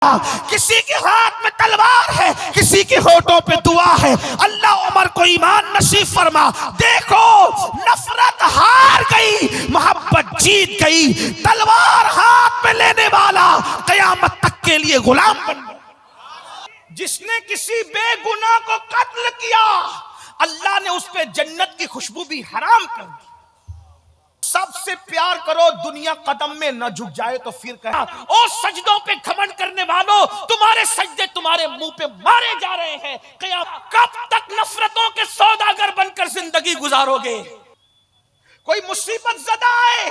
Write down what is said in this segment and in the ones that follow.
किसी के हाथ में तलवार है, किसी के होठों पे दुआ है। अल्लाह उमर को ईमान नसीब फरमा। देखो नफरत हार गई, मोहब्बत जीत गई। तलवार हाथ में लेने वाला कयामत तक के लिए गुलाम बन गया। जिसने किसी बेगुनाह को कत्ल किया, अल्लाह ने उस पे जन्नत की खुशबू भी हराम कर दी। सबसे प्यार करो, दुनिया कदम में न झुक जाए तो फिर कहा ओ सजदों पे घमंड करने वालों, तुम्हारे सजदे तुम्हारे मुंह पे मारे जा रहे हैं। कब तक नफरतों के सौदागर बनकर जिंदगी गुजारोगे? कोई मुसीबत ज़दा आए,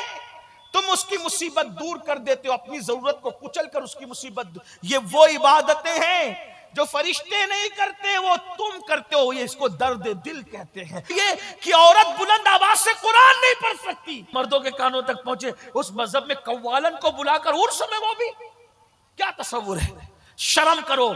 तुम उसकी मुसीबत दूर कर देते हो, अपनी जरूरत को कुचल कर उसकी मुसीबत। ये वो इबादतें हैं जो फरिश्ते नहीं करते, वो तुम करते हो। ये इसको दर्द दिल कहते हैं। ये कि औरत बुलंद आवाज से कुरान नहीं पढ़ सकती, मर्दों के कानों तक पहुंचे। उस मजहब में कव्वालन को बुलाकर उर्स में, वो भी क्या तस्वुर है? शर्म करो,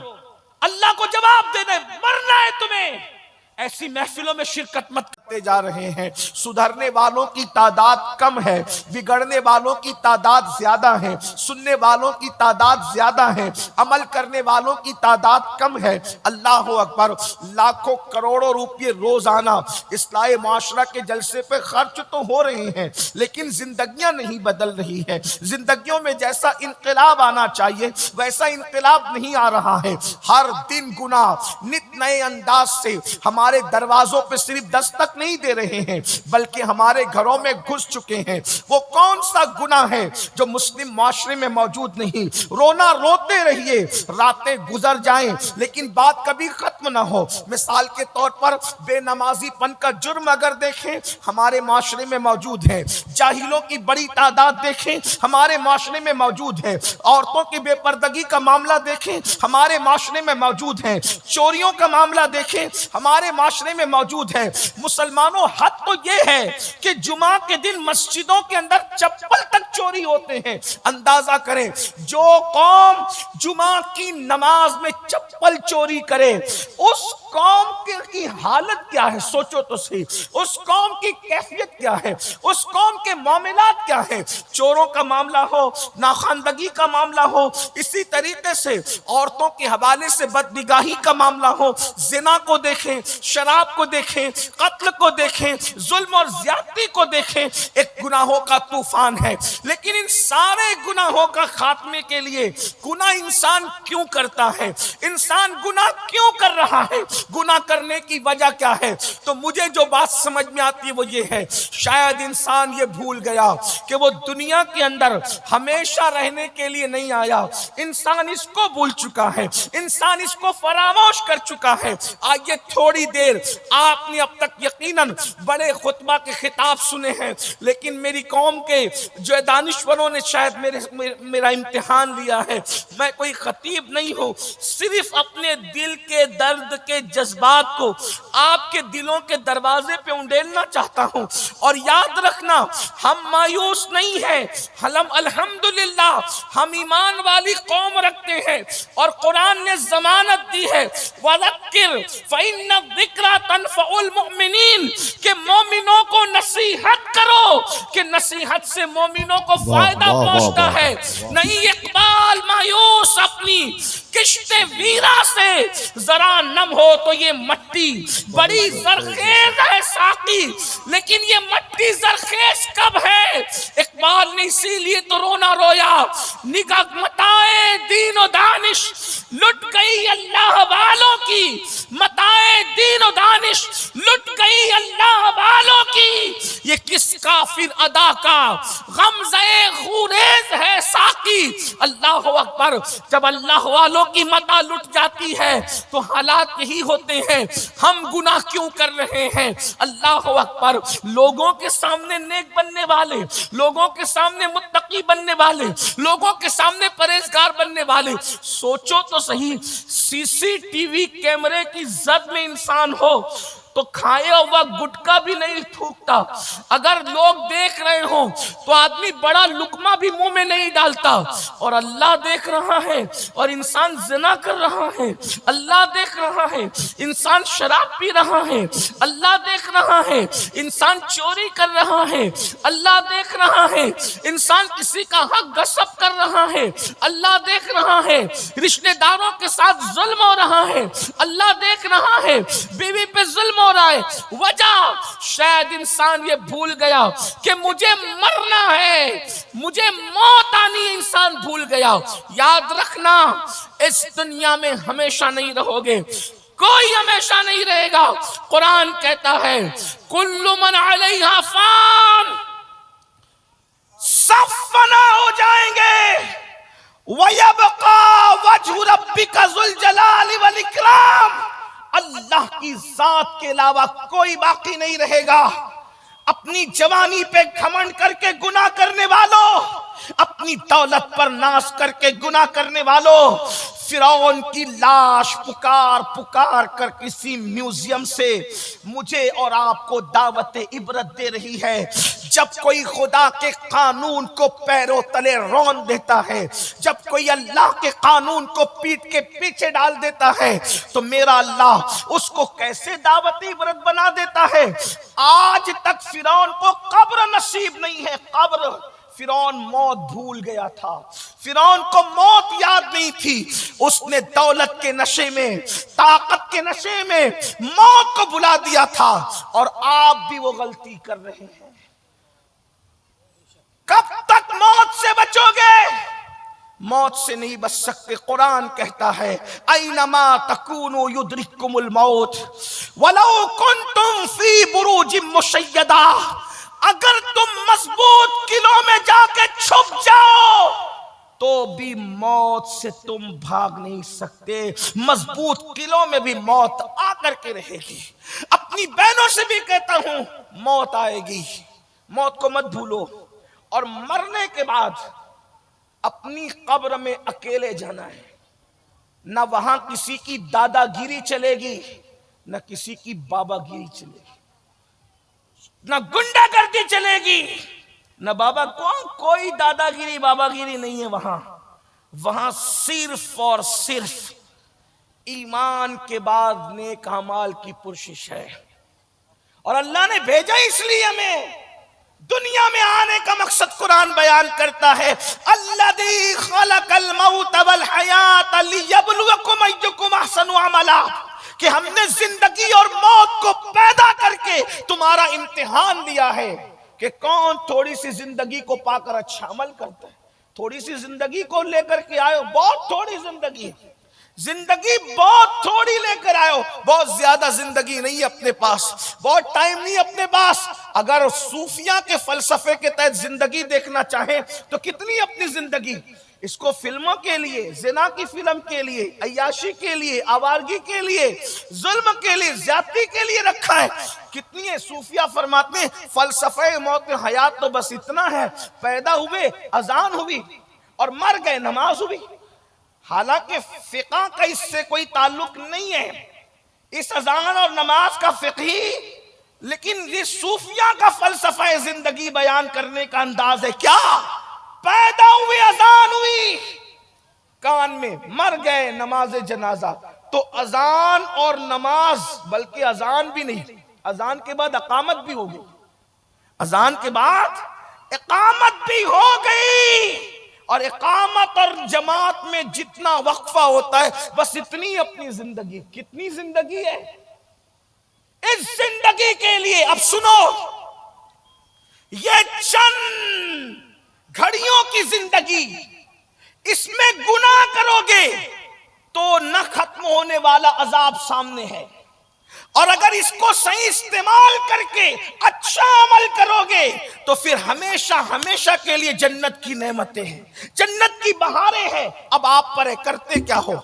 अल्लाह को जवाब देना है, मरना है तुम्हें। ऐसी महफिलों में शिरकत मत करते जा रहे हैं। सुधरने वालों की तादाद कम है, बिगड़ने वालों की तादाद ज्यादा है, सुनने वालों की तादाद ज्यादा है, अमल करने वालों की तादाद कम है। अल्लाह अकबर। लाखों करोड़ों रुपये रोजाना इस्लाह माशरा के जलसे पे खर्च तो हो रहे हैं, लेकिन जिंदगियां नहीं बदल रही है। जिंदगियों में जैसा इनकलाब आना चाहिए वैसा इनकलाब नहीं आ रहा है। हर दिन गुनाह नित नए अंदाज से हमारे दरवाजों पे सिर्फ दस्तक नहीं दे रहे हैं, बल्कि हमारे घरों में घुस चुके हैं। वो कौन सा गुनाह है जो मुस्लिम माशरे में मौजूद नहीं? रोना रोते रहिए, रातें गुजर जाएं, लेकिन बात कभी खत्म ना हो। मिसाल के तौर पर बेनमाजीपन का जुर्म अगर देखें, हमारे माशरे में मौजूद है। जाहिलों की बड़ी तादाद देखें, हमारे माशरे में मौजूद है। औरतों की बेपर्दगी का मामला देखें, हमारे माशरे में मौजूद है। चोरियों का मामला देखें, हमारे माशरे में मौजूद है। मुसलमानों, हद तो यह है कि जुमा के दिन मस्जिदों के अंदर चप्पल तक चोरी होते हैं। अंदाजा करें, जो कौम जुमा की नमाज में चप्पल चोरी करे, उस कौम की हालत क्या है? सोचो तो सही, उस कौम की कैफियत क्या है, उस कौम के मामलात क्या है। चोरों का मामला हो, नाखानदगी का मामला हो, इसी तरीके से औरतों के हवाले से बदनिगाही का मामला हो, जिना को देखें, शराब को देखें, कत्ल को देखें, जुल्म और ज्यादती को देखें। एक गुनाहों का तूफान है। लेकिन इन सारे गुनाहों का खात्मे के लिए गुनाह इंसान क्यों करता है? इंसान गुनाह क्यों कर रहा है? गुनाह करने की वजह क्या है? तो मुझे जो बात समझ में आती है वो ये है, शायद इंसान ये भूल गया कि वो दुनिया के अंदर हमेशा रहने के लिए नहीं आया। इंसान इसको भूल चुका है, इंसान इसको फरामोश कर चुका है। आइए थोड़ी देर, आपने अब तक यकीनन बड़े खुतबा के खिताब सुने हैं, लेकिन मेरी कौम के जो दानिश्वरों ने शायद मेरा इम्तिहान लिया है। मैं कोई खतीब नहीं हूँ, सिर्फ अपने दिल के दर्द के जज्बात को आपके दिलों के दरवाजे पे उंडेलना चाहता हूँ। और याद रखना, हम मायूस नहीं है, हम अल्हम्दुलिल्लाह हम ईमान वाली कौम रखते हैं। और कुरान ने जमानत दी है, वज़क्किर फ़इन्न ज़िक्रा तनफ़उल मुमिनीन, के मोमिनों को नसीहत करो कि नसीहत से मोमिनों को फायदा पहुंचता है। नहीं इकबाल मायूस अपनी किश्ते वीरा से जरा नम हो तो ये मट्टी बड़ी जरखेज है साकी, लेकिन ये मट्टी जरखेज कब है? इकबाल ने इसीलिए तो रोना रोया, निगाह मताए दीन और दानिश लुट गई अल्लाह वालों की, मताए दीन और दानिश लुट गई अल्लाह वालों की। ये किस काफिर अदा का गमज़े खूरेज है साकी। अल्लाह अकबर। जब अल्लाह वालों की मता लुट जाती है तो हालात यही होते हैं। हम गुनाह क्यों कर रहे हैं? अल्लाह अकबर। लोगों के सामने नेक बनने वाले, लोगों के सामने मुत्तकी बनने वाले, लोगों के सामने परहेजगार बनने वाले, सोचो तो सही, सीसीटीवी कैमरे की जद में इंसान हो तो खाया हुआ गुटखा भी नहीं थूकता। अगर लोग देख रहे हो तो आदमी बड़ा लुकमा भी मुंह में नहीं डालता। और अल्लाह देख रहा है और इंसान जिना कर रहा है, अल्लाह देख रहा है। इंसान शराब पी रहा है, अल्लाह देख रहा है। इंसान चोरी कर रहा है, अल्लाह देख रहा है। इंसान किसी का हक गसब कर रहा है, अल्लाह देख रहा है। रिश्तेदारों के साथ जुल्म हो रहा है, अल्लाह देख रहा है। बीवी पे जुल्म हो रहा है। वजह शायद इंसान ये भूल गया कि मुझे मरना है, मुझे मौत आनी है। इंसान भूल गया। याद रखना, इस दुनिया में हमेशा नहीं रहोगे, कोई हमेशा नहीं रहेगा। कुरान कहता है कुल्लु मन अलैहा फान, सब फना हो जाएंगे। वयबका वजहु रब्बिका जुल जलाली वल इकराम, अल्लाह की जात के अलावा कोई बाकी नहीं रहेगा। अपनी जवानी पे घमंड करके गुनाह करने वालों, अपनी दौलत पर नाश करके गुनाह करने वालों, फिरौन की लाश पुकार पुकार कर किसी म्यूजियम से मुझे और आपको दावत इबरत दे रही है। जब कोई खुदा के कानून को पैरों तले रौंद देता है, जब कोई अल्लाह के कानून को पीठ के पीछे डाल देता है, तो मेरा अल्लाह उसको कैसे दावत इबरत बना देता है। आज तक फिरौन को कब्र नसीब नहीं है, कब्र। फिरौन मौत भूल गया था, फिरौन को मौत याद नहीं थी। उसने दौलत के नशे में, ताकत के नशे में मौत को बुला दिया था। और आप भी वो गलती कर रहे हैं। कब तक मौत से बचोगे? मौत से नहीं बच सकते। कुरान कहता है ऐनमा तकूनु युद्रिकुमुल मौत वलौ कुंतुम फी बुरूजिम मुशय्यदा, अगर तुम मजबूत किलों में जाके छुप जाओ तो भी मौत से तुम भाग नहीं सकते। मजबूत किलों में भी मौत आकर के रहेगी। अपनी बहनों से भी कहता हूं, मौत आएगी, मौत को मत भूलो। और मरने के बाद अपनी कब्र में अकेले जाना है। न वहां किसी की दादागिरी चलेगी, न किसी की बाबागिरी चलेगी, न गुंडागर्दी चलेगी, न बाबा कोई दादागिरी बाबागिरी नहीं है वहां। वहां सिर्फ और सिर्फ ईमान के बाद नेक अमाल की पुरशिश है। और अल्लाह ने भेजा इसलिए हमें। दुनिया में आने का मकसद कुरान बयान करता है, अल्लज़ी खलक़ल मौत वल हयात लियब्लुवकुम अय्युकुम अहसनु अमला, कि हमने जिंदगी और मौत को पैदा करके तुम्हारा इम्तिहान दिया है कि कौन थोड़ी सी जिंदगी को पाकर अच्छा अमल करता है। थोड़ी सी जिंदगी को लेकर के आयो, बहुत थोड़ी जिंदगी, जिंदगी बहुत थोड़ी लेकर आयो। बहुत ज्यादा जिंदगी नहीं अपने पास, बहुत टाइम नहीं अपने पास। अगर सूफिया के फलसफे के तहत जिंदगी देखना चाहे तो कितनी अपनी जिंदगी, इसको फिल्मों के लिए, जिना की फिल्म के लिए, अय्याशी के लिए, आवारगी के लिए, जुल्म के लिए, ज्यादती के लिए रखा है। कितनी है। सूफिया फरमाते हैं फलसफे मौत में हयात तो बस इतना है, पैदा हुए, अजान हुई और मर गए, नमाज हुई। हालांकि फिक़ह का इससे कोई ताल्लुक नहीं है, इस अजान और नमाज का फिक़ही, लेकिन ये सूफिया का फलसफा जिंदगी बयान करने का अंदाज है। क्या पैदा हुए, अजान हुई, कान में, मर गए, नमाज जनाजा। तो अजान और नमाज, बल्कि अजान भी नहीं, अजान के बाद अकामत भी हो गई, अजान के बाद इकामत भी हो गई। और इकामत और जमात में जितना वक्फा होता है बस इतनी अपनी जिंदगी। कितनी जिंदगी है इस जिंदगी के लिए? अब सुनो, ये चंद घड़ियों की जिंदगी, इसमें गुनाह करोगे तो न खत्म होने वाला अजाब सामने है। और अगर इसको सही इस्तेमाल करके अच्छा अमल करोगे तो फिर हमेशा हमेशा के लिए जन्नत की नेमतें हैं, जन्नत की बहारें हैं। अब आप पर है, करते क्या हो?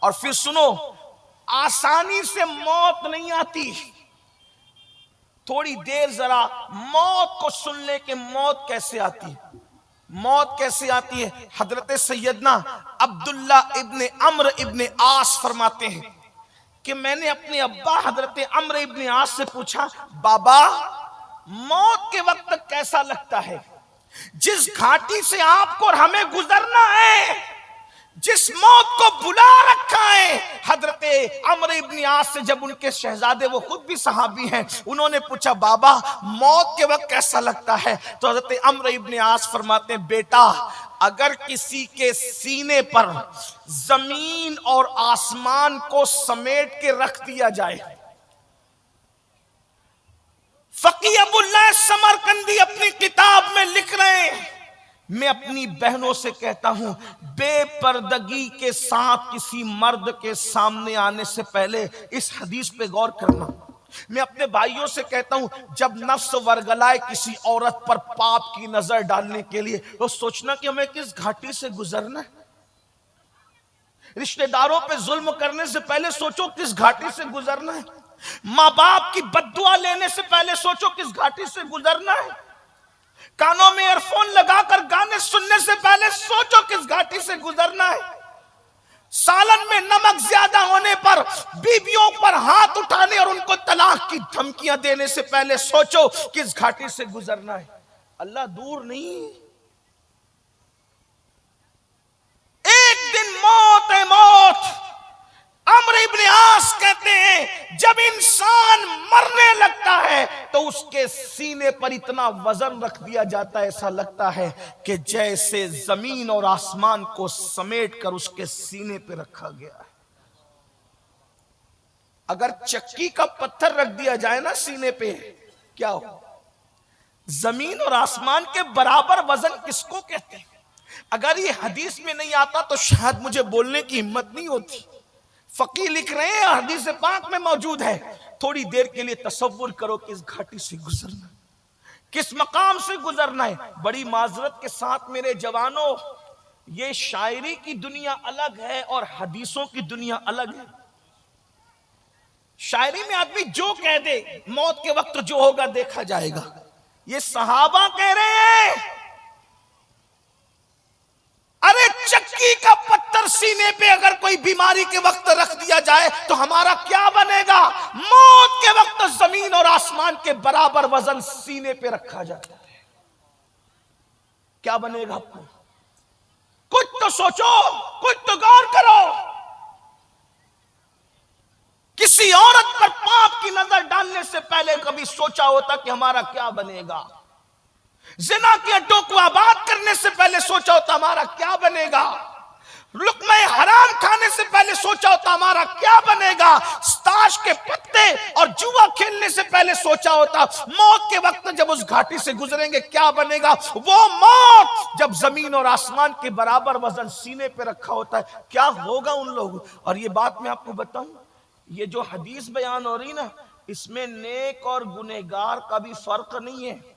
और फिर सुनो, आसानी से मौत नहीं आती। थोड़ी देर जरा मौत को सुन ले कि मौत कैसे आती है। मौत कैसे आती है? हजरत सैयदना अब्दुल्ला इब्ने अम्र इब्ने आस फरमाते हैं कि मैंने अपने अब्बा हजरत अम्र इब्न आस से पूछा, बाबा मौत के वक्त कैसा लगता है? जिस घाटी से आपको और हमें गुजरना है, जिस मौत को बुला रखा है। हजरत अम्र इब्न आस से जब उनके शहजादे, वो खुद भी सहाबी हैं, उन्होंने पूछा बाबा मौत के वक्त कैसा लगता है? तो हजरत अम्र इब्न आस फरमाते हैं, बेटा अगर किसी के सीने पर जमीन और आसमान को समेट के रख दिया जाए। फकी अबुल्लाह समरकंदी अपनी किताब में लिख रहे हैं, मैं अपनी बहनों से कहता हूं, बेपर्दगी के साथ किसी मर्द के सामने आने से पहले इस हदीस पे गौर करना। मैं अपने भाइयों से कहता हूं, जब नफ्स वर्गलाए किसी औरत पर पाप की नजर डालने के लिए, तो सोचना कि हमें किस घाटी से गुजरना है। रिश्तेदारों पे जुल्म करने से पहले सोचो किस घाटी से गुजरना है। माँ बाप की बद्दुआ लेने से पहले सोचो किस घाटी से गुजरना है। कानों में ईयरफोन लगाकर गाने सुनने से पहले सोचो किस घाटी से गुजरना है। सालन में नमक ज्यादा होने पर बीवियों पर हाथ उठाने और उनको तलाक की धमकियां देने से पहले सोचो किस घाटी से गुजरना है। अल्लाह दूर नहीं, एक दिन मौत है मौत। अम्र इब्न आस कहते हैं, जब इंसान मरने लगता है तो उसके सीने पर इतना वजन रख दिया जाता है, ऐसा लगता है कि जैसे जमीन और आसमान को समेट कर उसके सीने पे रखा गया है। अगर चक्की का पत्थर रख दिया जाए ना सीने पे, क्या हो? जमीन और आसमान के बराबर वजन किसको कहते हैं? अगर ये हदीस में नहीं आता तो शायद मुझे बोलने की हिम्मत नहीं होती। फकी लिख रहे हैं, हदीस पाक में मौजूद है। थोड़ी देर के लिए तसव्वुर करो किस घाटी से गुजरना है, किस मकाम से गुजरना है। बड़ी माजरत के साथ मेरे जवानों, ये शायरी की दुनिया अलग है और हदीसों की दुनिया अलग है। शायरी में आदमी जो कह दे, मौत के वक्त जो होगा देखा जाएगा। ये सहाबा कह रहे हैं, अरे चक्की का पत्थर सीने पे अगर कोई बीमारी के वक्त रख दिया जाए तो हमारा क्या बनेगा? मौत के वक्त जमीन और आसमान के बराबर वजन सीने पे रखा जाता है, क्या बनेगा आपको? कुछ तो सोचो, कुछ तो गौर करो। किसी औरत पर पाप की नजर डालने से पहले कभी सोचा होता कि हमारा क्या बनेगा? जिना के अड्डों को आबाद करने से पहले सोचा होता हमारा क्या बनेगा? लुक्मा हराम खाने से पहले सोचा होता हमारा क्या बनेगा? ताश के पत्ते और जुआ खेलने से पहले सोचा होता मौत के वक्त जब उस घाटी से गुजरेंगे क्या बनेगा? वो मौत जब जमीन और आसमान के बराबर वजन सीने पे रखा होता है, क्या होगा उन लोगों? और ये बात मैं आपको बताऊं, ये जो हदीस बयान हो रही ना, इसमें नेक और गुनहगार का भी फर्क नहीं है।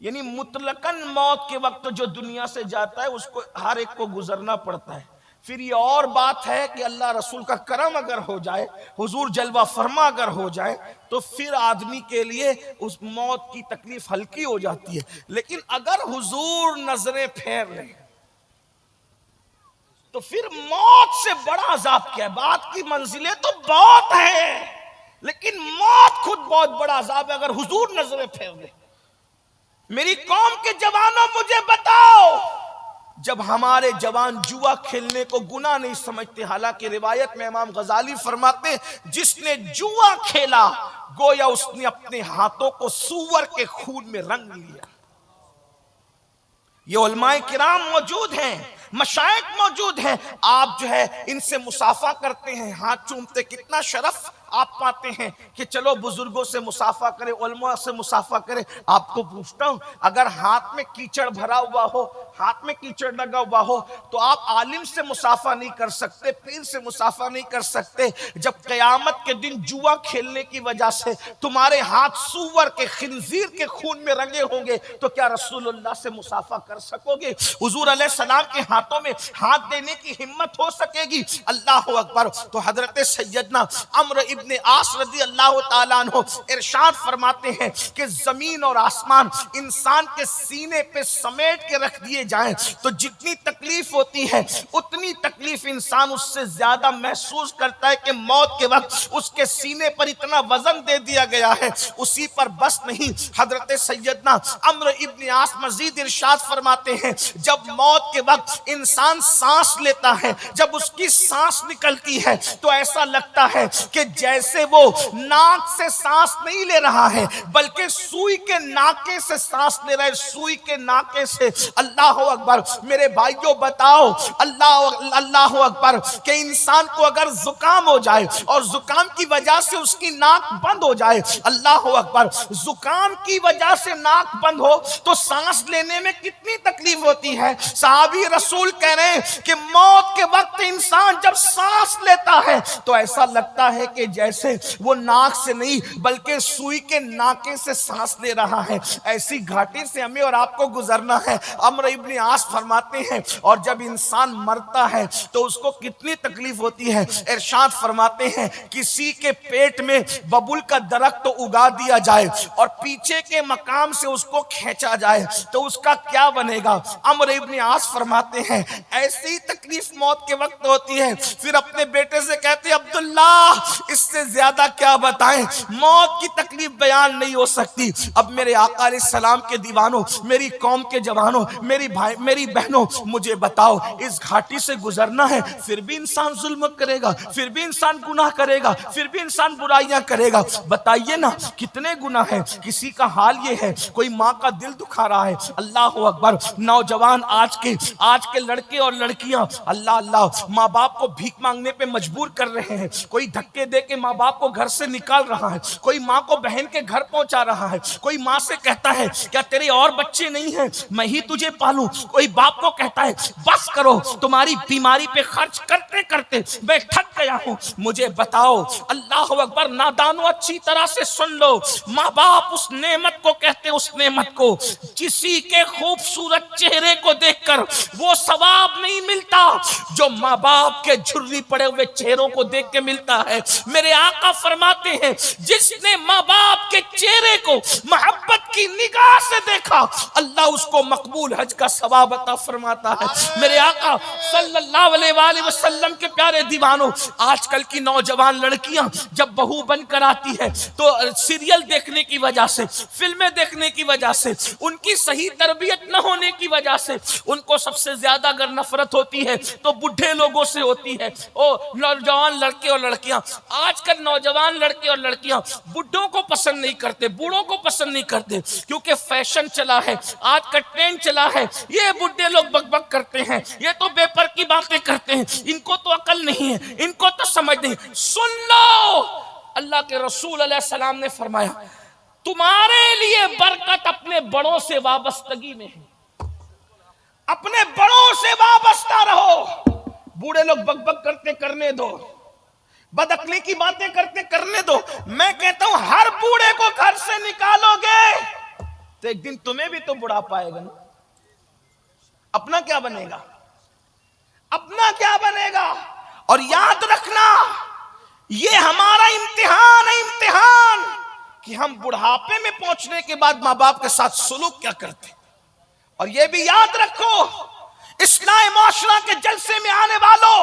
यानी मुतलकन मौत के वक्त जो दुनिया से जाता है उसको हर एक को गुजरना पड़ता है। फिर ये और बात है कि अल्लाह रसूल का करम अगर हो जाए, हुजूर जलवा फरमा अगर हो जाए, तो फिर आदमी के लिए उस मौत की तकलीफ हल्की हो जाती है। लेकिन अगर हुजूर नजरें फेर लें तो फिर मौत से बड़ा अजाब क्या है? बात की मंजिलें तो बहुत है, लेकिन मौत खुद बहुत बड़ा अजाब है अगर हुजूर नजरें फेर ले। मेरी कौम के जवानों मुझे बताओ, जब हमारे जवान जुआ खेलने को गुनाह नहीं समझते, हालांकि रिवायत में इमाम गजाली फरमाते हैं, जिसने जुआ खेला गोया उसने अपने हाथों को सूअर के खून में रंग लिया। ये उलमाए किराम मौजूद हैं, मशाइख मौजूद हैं, आप जो है इनसे मुसाफा करते हैं, हाथ चूमते, कितना शरफ आप पाते हैं कि चलो बुजुर्गों से मुसाफा करें, उलमा से मुसाफा करें। आपको पूछता हूं, अगर हाथ में कीचड़ भरा हुआ हो, हाथ में कीचड़ लगा हुआ हो, तो आप आलिम से मुसाफा नहीं कर सकते, पीर से मुसाफा नहीं कर सकते। जब क़यामत के दिन जुआ खेलने की वजह से तुम्हारे हाथ सूअर के, खिंजीर के खून में रंगे होंगे, तो क्या रसूलुल्लाह से मुसाफा कर सकोगे? हुजूर अलैहि सलाम के हाथों में हाथ देने की हिम्मत हो सकेगी? अल्लाह अकबर। तो हजरत सैयदना अम्र इब्न आस रज़ी अल्लाह ताला अन्हु इरशाद फरमाते हैं कि जमीन और आसमान इंसान के सीने पे समेट के रख दिए जाएं तो जितनी तकलीफ होती है उतनी तकलीफ इंसान उससे ज्यादा महसूस करता है कि मौत के वक्त उसके सीने पर इतना वजन दे दिया गया है। उसी पर बस नहीं, हजरत सैयदना अम्र इब्न आस मजीद इरशाद फरमाते हैं, जब मौत के वक्त इंसान सांस लेता है, जब उसकी सांस निकलती है तो ऐसा लगता है कि जैसे वो नाक से सांस नहीं ले रहा है बल्कि सुई के नाके से सांस ले रहा है, सुई के नाके से। अल्लाह अकबर। मेरे भाइयों बताओ, अल्लाह अकबर, कि इंसान को अगर जुकाम हो जाए और जुकाम की वजह से उसकी नाक बंद हो जाए, अल्लाह अकबर, जुकाम की वजह से नाक बंद हो तो सांस लेने में कितनी तकलीफ होती है। साहबी रसूल कह रहे हैं कि मौत के वक्त इंसान जब सांस लेता है तो ऐसा लगता है कि जैसे वो नाक से नहीं बल्कि सुई के नाके से सांस ले रहा है। ऐसी घाटी से हमें और आपको गुजरना है। अम्र इब्न आस फरमाते हैं, और जब इंसान मरता है तो उसको कितनी तकलीफ होती है। इरशाद फरमाते हैं, किसी के पेट में बबुल का दरख्त तो उगा दिया जाए और पीछे के मकाम से उसको खींचा जाए तो उसका क्या बनेगा। अम्र इब्न आस फरमाते हैं, ऐसी तकलीफ मौत के वक्त होती है। फिर अपने बेटे से कहते हैं, अब्दुल्ला इससे ज्यादा क्या बताएं, मौत की तकलीफ बयान नहीं हो सकती। अब मेरे आका अलैहिस्सलाम के दीवानों, मेरी कौम के जवानों, मेरी भाई मेरी बहनों, मुझे बताओ, इस घाटी से गुजरना है, फिर भी इंसान जुल्म करेगा, फिर भी इंसान गुनाह करेगा, फिर भी इंसान बुराइयां करेगा। बताइए ना कितने गुनाह हैं। किसी का हाल ये है, कोई माँ का दिल दुखा रहा है, अल्लाह अकबर, नौजवान आज के लड़के और लड़कियां अल्लाह अल्लाह माँ बाप को भीख मांगने पे मजबूर कर रहे हैं। कोई धक्के दे के माँ बाप को घर से निकाल रहा है, कोई माँ को बहन के घर पहुंचा रहा है, कोई माँ से कहता है क्या तेरे और बच्चे नहीं हैं, मैं ही तुझे पालूं। कोई बाप को कहता है बस करो, तुम्हारी बीमारी पे खर्च करते करते मैं थक गया हूं। मुझे बताओ, अल्लाह अकबर, नादानो अच्छी तरह से सुन लो, माँ बाप उस नेमत को कहते हैं, उस नेमत को किसी के खूबसूरत चेहरे को देखकर वो सवाब नहीं मिलता जो माँ बाप के झुर्री पड़े हुए चेहरों को देख के मिलता है। मेरे आका फरमाते हैं, जिसने माँ बाप के चेहरे को मोहब्बत की निगाह से देखा, अल्लाह उसको मकबूल हज का सवाब अता फरमाता है। मेरे आका सल्लल्लाहु अलैहि वसल्लम के प्यारे दीवानों, आजकल की नौजवान लड़कियां जब बहू बनकर आती है तो सीरियल देखने की वजह से, फिल्में देखने की वजह से, उनकी सही तरबियत न होने की वजह से उनको सबसे ज्यादा अगर नफरत होती है तो बुढ़े लोगों से होती है। ओ नौजवान लड़के और लड़कियां, आजकल नौजवान लड़के और लड़कियां बुढ़ों को पसंद नहीं करते, बूढ़ों को पसंद नहीं करते, क्योंकि फैशन चला है, आज का ट्रेंड चला है। ये बुढ़े लोग बकबक करते हैं, ये तो बेपर की बातें करते हैं, इनको तो अकल नहीं है, इनको तो समझ नहीं। सुन लो, अल्लाह के रसूल अलैहिस्सलाम ने फरमाया, तुम्हारे लिए बरकत अपने बड़ों से वाबस्तगी में है, अपने बड़ों से वाबस्ता रहो। बूढ़े लोग बकबक करते करने दो, बदअक्ली की बातें करते करने दो। मैं कहता हूं हर बूढ़े को घर से निकालोगे तो एक दिन तुम्हें भी तो बुढ़ापा आएगा ना। अपना क्या बनेगा, अपना क्या बनेगा। और याद रखना, ये हमारा इम्तिहान है, इम्तिहान, कि हम बुढ़ापे में पहुंचने के बाद मां बाप के साथ सुलूक क्या करते। और ये भी याद रखो, इस्लाही माशरा के जलसे में आने वालों,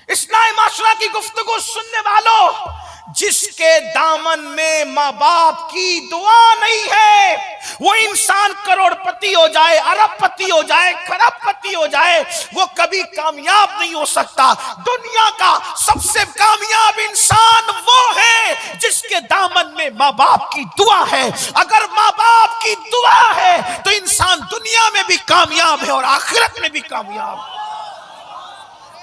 इस्लाही माशरा की गुफ्तगू सुनने वालों, जिसके दामन में माँ बाप की दुआ नहीं है, वो इंसान करोड़पति हो जाए, अरबपति हो जाए, खरबपति हो जाए, वो कभी कामयाब नहीं हो सकता। दुनिया का सबसे कामयाब इंसान वो है जिसके दामन में माँ बाप की दुआ है। अगर माँ बाप की दुआ है तो इंसान दुनिया में भी कामयाब है और आखिरत में भी कामयाब है।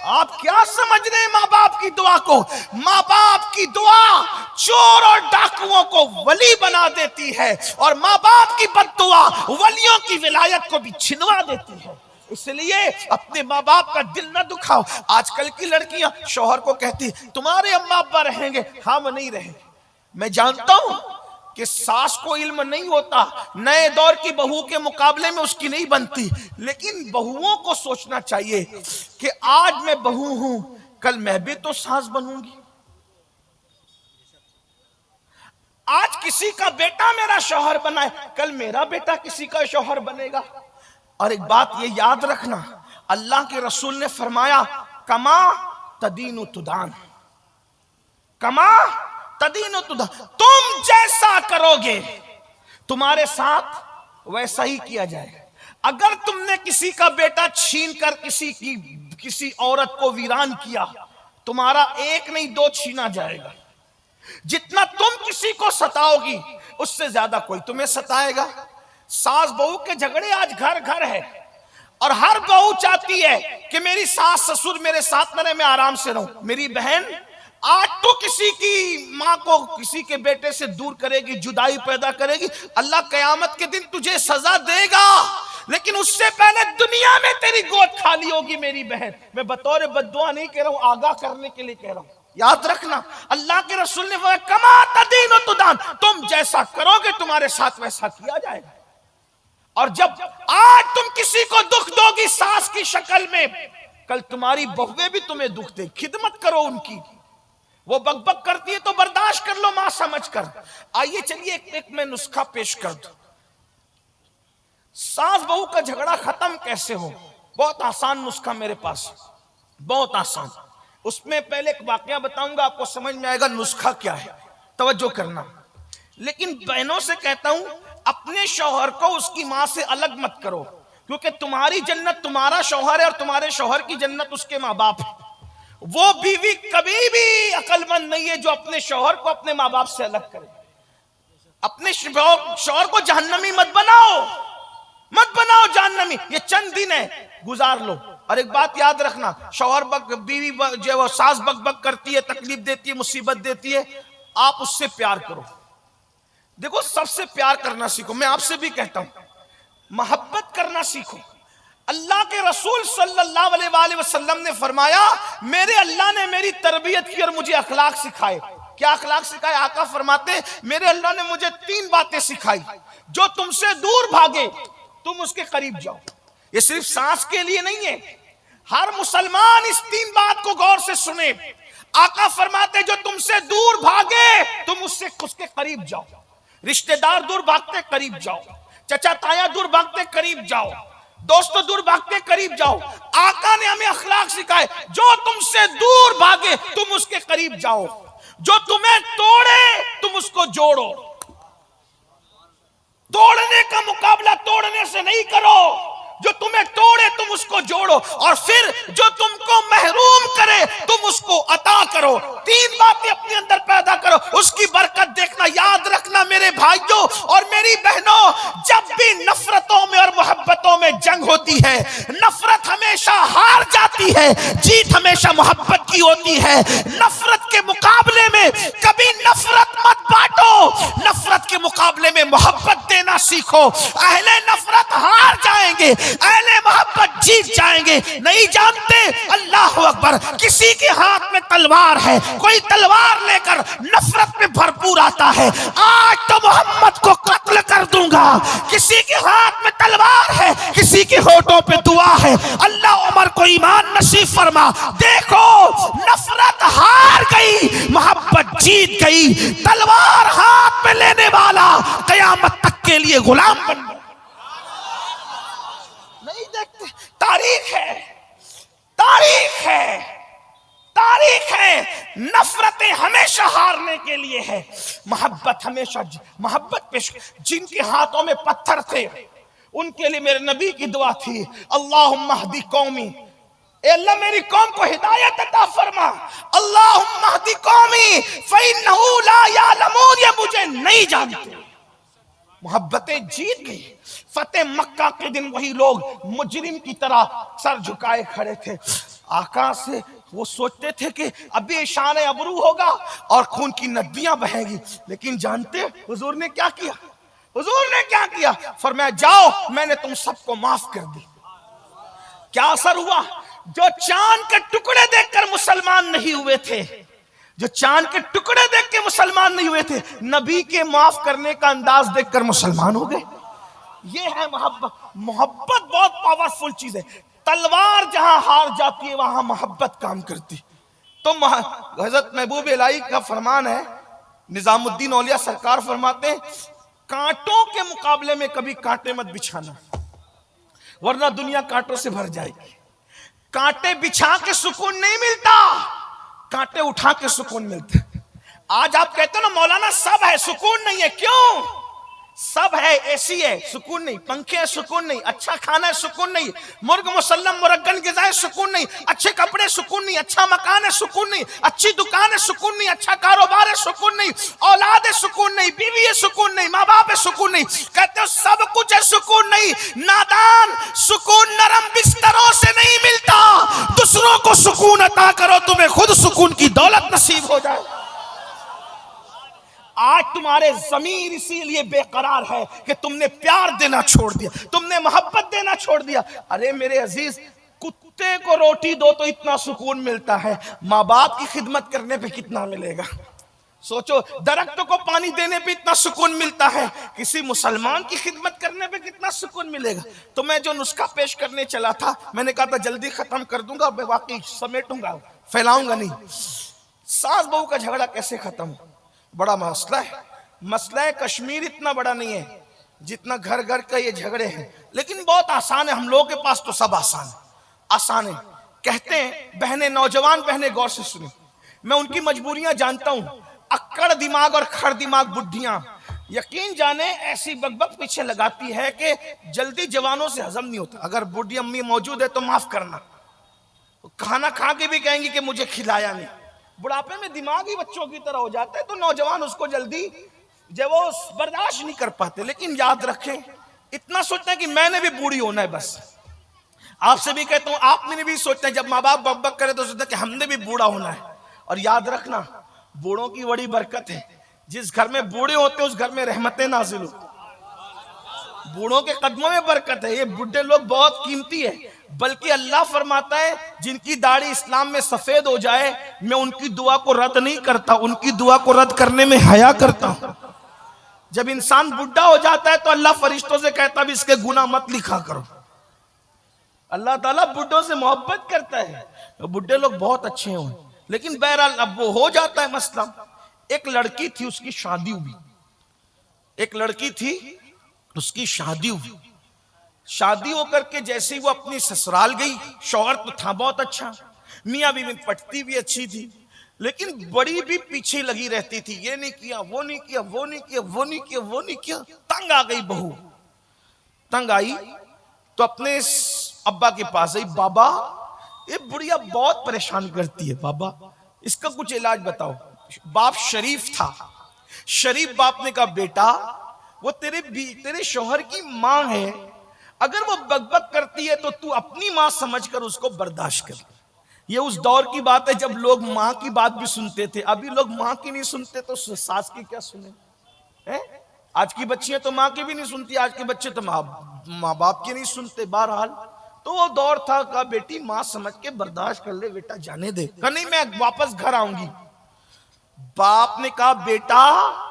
आप क्या समझ रहे हैं माँ बाप की दुआ को? माँ बाप की दुआ चोर और डाकुओं को वली बना देती है और माँ बाप की बद्दुआ वलियों की विलायत को भी छिनवा देती है। इसलिए अपने माँ बाप का दिल न दुखाओ। आजकल की लड़कियां शौहर को कहती, तुम्हारे अम्मा अब्बा रहेंगे, हम नहीं रहेंगे। मैं जानता हूं कि सास को इल्म नहीं होता, नए दौर की बहू के मुकाबले में उसकी नहीं बनती, लेकिन बहुओं को सोचना चाहिए कि आज मैं बहू हूं, कल मैं भी तो सास बनूंगी। आज किसी का बेटा मेरा शौहर बना है, कल मेरा बेटा किसी का शौहर बनेगा। और एक बात ये याद रखना, अल्लाह के रसूल ने फरमाया कमा तदीनु तुदान, कमा तदीनु तुदान, तुम जैसा करोगे तुम्हारे साथ वैसा ही किया जाएगा। अगर तुमने किसी का बेटा छीन कर किसी औरत को वीरान किया, तुम्हारा एक नहीं दो छीना जाएगा। जितना तुम किसी को सताओगी उससे ज्यादा कोई तुम्हें सताएगा। सास बहू के झगड़े आज घर घर है, और हर बहू चाहती है कि मेरी सास ससुर मेरे साथ रहे, मैं आराम से रहूं। मेरी बहन, आज तो किसी की मां को किसी के बेटे से दूर करेगी, जुदाई पैदा करेगी, अल्लाह कयामत के दिन तुझे सजा देगा, लेकिन उससे पहले दुनिया में तेरी गोद खाली होगी मेरी बहन। मैं बतौर बद्दुआ नहीं कह रहा हूं, आगाह करने के लिए कह रहा हूं। याद रखना, अल्लाह के रसूल ने फरमाया कमा तदीनु तुदान, तुम जैसा करोगे तुम्हारे साथ वैसा किया जाएगा। और जब आज तुम किसी को दुख दोगी सास की शक्ल में, कल तुम्हारी बहुएं भी तुम्हें दुख दे। खिदमत करो उनकी, वो बकबक करती है तो बर्दाश्त कर लो मां समझ कर। आइए चलिए एक मैं नुस्खा पेश कर दूं, सास बहू का झगड़ा खत्म कैसे हो। बहुत आसान नुस्खा मेरे पास, बहुत आसान। उसमें पहले एक वाकया बताऊंगा, आपको समझ में आएगा नुस्खा क्या है, तवज्जो करना। लेकिन बहनों से कहता हूं, अपने शौहर को उसकी मां से अलग मत करो, क्योंकि तुम्हारी जन्नत तुम्हारा शौहर है और तुम्हारे शौहर की जन्नत उसके माँ बाप है। वो बीवी कभी भी अक्लमंद नहीं है जो अपने शौहर को अपने माँ बाप से अलग करे। अपने शौहर को जहन्नमी मत बनाओ, मत बनाओ जहन्नमी। ये चंद दिन है, गुजार लो। और एक बात याद रखना, शौहर बीवी जो वो सास बक बक करती है, तकलीफ देती है, मुसीबत देती है, आप उससे प्यार करो। देखो, सबसे प्यार करना सीखो। मैं आपसे भी कहता हूं, मोहब्बत करना सीखो। अल्लाह के रसूल सल्लल्लाहु अलैहि वसल्लम ने फरमाया, मेरे अल्लाह ने मेरी तरबियत की और मुझे अखलाक सिखाए। क्या अखलाक सिखाए? आका फरमाते, मेरे अल्लाह ने मुझे 3 बातें सिखाई। जो तुमसे दूर भागे तुम उसके करीब जाओ। ये सिर्फ सांस के लिए नहीं है, हर मुसलमान इस 3 बात को गौर से सुने। आका फरमाते, जो तुमसे दूर भागे तुम उसके करीब जाओ। रिश्तेदार दूर भागते करीब जाओ, चचा ताया दूर भागते करीब जाओ, दोस्तों दूर भागते करीब जाओ। आका ने हमें अखलाक सिखाए, जो तुमसे दूर भागे तुम उसके करीब जाओ। जो तुम्हें तोड़े तुम उसको जोड़ो। तोड़ने का मुकाबला तोड़ने से नहीं करो, जो तुम्हें तोड़े तुम उसको जोड़ो, और फिर जो तुमको महरूम करे तुम उसको अता करो। 3 बातें अपने अंदर पैदा करो, उसकी बरकत देखना। याद रखना मेरे भाइयों और मेरी बहनों, जब भी नफरतों में और मोहब्बतों में जंग होती है, नफरत हमेशा हार जाती है, जीत हमेशा मोहब्बत की होती है। नफरत के मुकाबले में कभी नफरत मत बांटो, नफरत के मुकाबले में मोहब्बत देना सीखो। अहले नफरत हार जाएंगे, अहले मोहब्बत जीत जाएंगे। नहीं जानते, अल्लाह अकबर, किसी के हाथ में तलवार है, कोई तलवार लेकर नफरत में भरपूर आता है, आज तो मोहम्मद को कत्ल कर दूंगा। किसी के हाथ में तलवार है, किसी के होठों पे दुआ है, अल्लाह उमर को ईमान नसीब फरमा। देखो, नफरत हार गई, मोहब्बत जीत गई। तलवार हाथ में लेने वाला कयामत तक के लिए गुलाम बन गया। नहीं देखते, तारीख है, तारीख है, तारीख है। नफरतें हमेशा हारने के लिए है, मोहब्बत हमेशा। मोहब्बत पेश, जिनके हाथों में पत्थर थे उनके लिए मेरे नबी की दुआ थी, अल्लाहुम्मा हदी कौमी, अल्लाह मेरी कौम को हिदायत अता फरमा। अल्लाहुम्मा हदी कौमी फइन्नहु ला यालमून, ये मुझे नहीं जानते। मोहब्बतें जीत गई। फतेह मक्का के दिन वही लोग मुजरिम की तरह सर झुकाए खड़े थे। आकाश से वो सोचते थे कि अभी शान अबरू होगा और खून की नदियां बहेंगी, लेकिन जानते हुजूर ने क्या किया? हुजूर ने क्या किया? फरमाया, जाओ, मैंने तुम सबको माफ कर दी। क्या असर हुआ? जो चांद के टुकड़े देखकर मुसलमान नहीं हुए थे, जो चांद के टुकड़े देख के मुसलमान नहीं हुए थे, नबी के माफ करने का अंदाज देखकर मुसलमान हो गए। ये है मोहब्बत। मोहब्बत बहुत पावरफुल चीज है। तलवार जहां हार जाती है वहां मोहब्बत काम करती। तो हजरत महबूब इलाही का फरमान है, निजामुद्दीन औलिया सरकार फरमाते हैं, कांटों के मुकाबले में कभी कांटे मत बिछाना, वरना दुनिया कांटों से भर जाएगी। कांटे बिछा के सुकून नहीं मिलता, कांटे उठा के सुकून मिलता। आज आप कहते हो ना मौलाना सब है सुकून नहीं है, क्यों? सब है, एसी है सुकून नहीं, पंखे है सुकून नहीं, अच्छा खाना है सुकून नहीं, मुर्ग मुसल्लम मुरग्गन ग़िज़ा सुकून नहीं, अच्छे कपड़े सुकून नहीं, अच्छा मकान है सुकून नहीं, अच्छी दुकान है सुकून नहीं, अच्छा कारोबार है सुकून नहीं, औलाद है सुकून नहीं, बीवी है सुकून नहीं, माँ बाप है सुकून नहीं। कहते हो सब कुछ है सुकून नहीं। नादान, सुकून नरम बिस्तरों से नहीं मिलता, दूसरों को सुकून अता करो, तुम्हें खुद सुकून की दौलत नसीब हो जाए। आज तुम्हारे ज़मीर इसीलिए बेकरार है कि तुमने प्यार देना छोड़ दिया, तुमने मोहब्बत देना छोड़ दिया। अरे मेरे अजीज, कुत्ते को रोटी दो तो इतना सुकून मिलता है, माँ बाप की खिदमत करने पे कितना मिलेगा? सोचो, दरख्तों को पानी देने पे इतना सुकून मिलता है, किसी मुसलमान की खिदमत करने पे कितना सुकून मिलेगा? तो मैं जो नुस्खा पेश करने चला था, मैंने कहा था जल्दी खत्म कर दूंगा, मैं वाकई समेटूंगा, फैलाऊंगा नहीं। सास बहू का झगड़ा कैसे खत्म? बड़ा मसला है। मसला है कश्मीर इतना बड़ा नहीं है जितना घर घर का ये झगड़े हैं, लेकिन बहुत आसान है। हम लोगों के पास तो सब आसान है। कहते हैं बहनें, नौजवान बहनें गौर से सुने, मैं उनकी मजबूरियां जानता हूं। अक्कड़ दिमाग और खड़ दिमाग बुढ़ियां यकीन जाने ऐसी बकबक पीछे लगाती है कि जल्दी जवानों से हजम नहीं होता। अगर बूढ़ी अम्मी मौजूद है तो माफ करना, खाना खा के भी कहेंगी कि मुझे खिलाया नहीं। बुढ़ापे में दिमाग ही बच्चों की तरह हो जाता है, तो नौजवान उसको जल्दी जब वो बर्दाश्त नहीं कर पाते। लेकिन याद रखें, इतना सोचना है कि मैंने भी बूढ़ी होना है बस। आपसे भी कहता हूं, आपने भी सोचना है जब माँ बाप बकबक करे तो सोचना कि हमने भी बूढ़ा होना है। और याद रखना, बूढ़ों की बड़ी बरकत है। जिस घर में बूढ़े होते हैं उस घर में रहमतें नाजिल होती। बूढ़ों के कदमों में बरकत है। ये बूढ़े लोग बहुत कीमती है, बल्कि अल्लाह फरमाता है जिनकी दाढ़ी इस्लाम में सफेद हो जाए, मैं उनकी दुआ को रद्द नहीं करता, उनकी दुआ को रद्द करने में हया करता हूं। जब इंसान बुढ़ा हो जाता है तो अल्लाह फरिश्तों से कहता भी इसके गुनाह मत लिखा करो। अल्लाह ताला बुढ़ों से मोहब्बत करता है। तो बुढ़े लोग बहुत अच्छे हों, लेकिन बहरहाल अब वो हो जाता है मसला। एक लड़की थी, उसकी शादी हुई। एक लड़की थी, उसकी शादी हुई। शादी होकर के जैसे ही वो अपनी ससुराल गई, शौहर तो था बहुत अच्छा, मियाँ बीवी पटती भी अच्छी थी, लेकिन बड़ी भी पीछे लगी रहती थी। ये नहीं किया, वो नहीं किया, वो नहीं किया, वो नहीं किया, वो नहीं किया। तंग आ गई बहू। तंग आई तो अपने अब्बा के पास आई, बाबा ये बुढ़िया बहुत परेशान करती है, बाबा इसका कुछ इलाज बताओ। बाप शरीफ था। शरीफ बाप ने कहा, बेटा वो तेरे शौहर की माँ है, अगर वो बकबक करती है तो तू अपनी माँ समझकर उसको बर्दाश्त कर। ये उस दौर की बात है जब लोग माँ की बात भी सुनते थे। अभी लोग माँ की नहीं सुनते तो सास की क्या सुने हैं? आज की बच्चियां तो माँ की भी नहीं सुनती, आज के बच्चे तो माँ बाप की नहीं सुनते। बहरहाल तो वो दौर था, कहा बेटी माँ समझ के बर्दाश्त कर ले, बेटा जाने दे। कहा नहीं, मैं वापस घर आऊंगी। बाप ने कहा, बेटा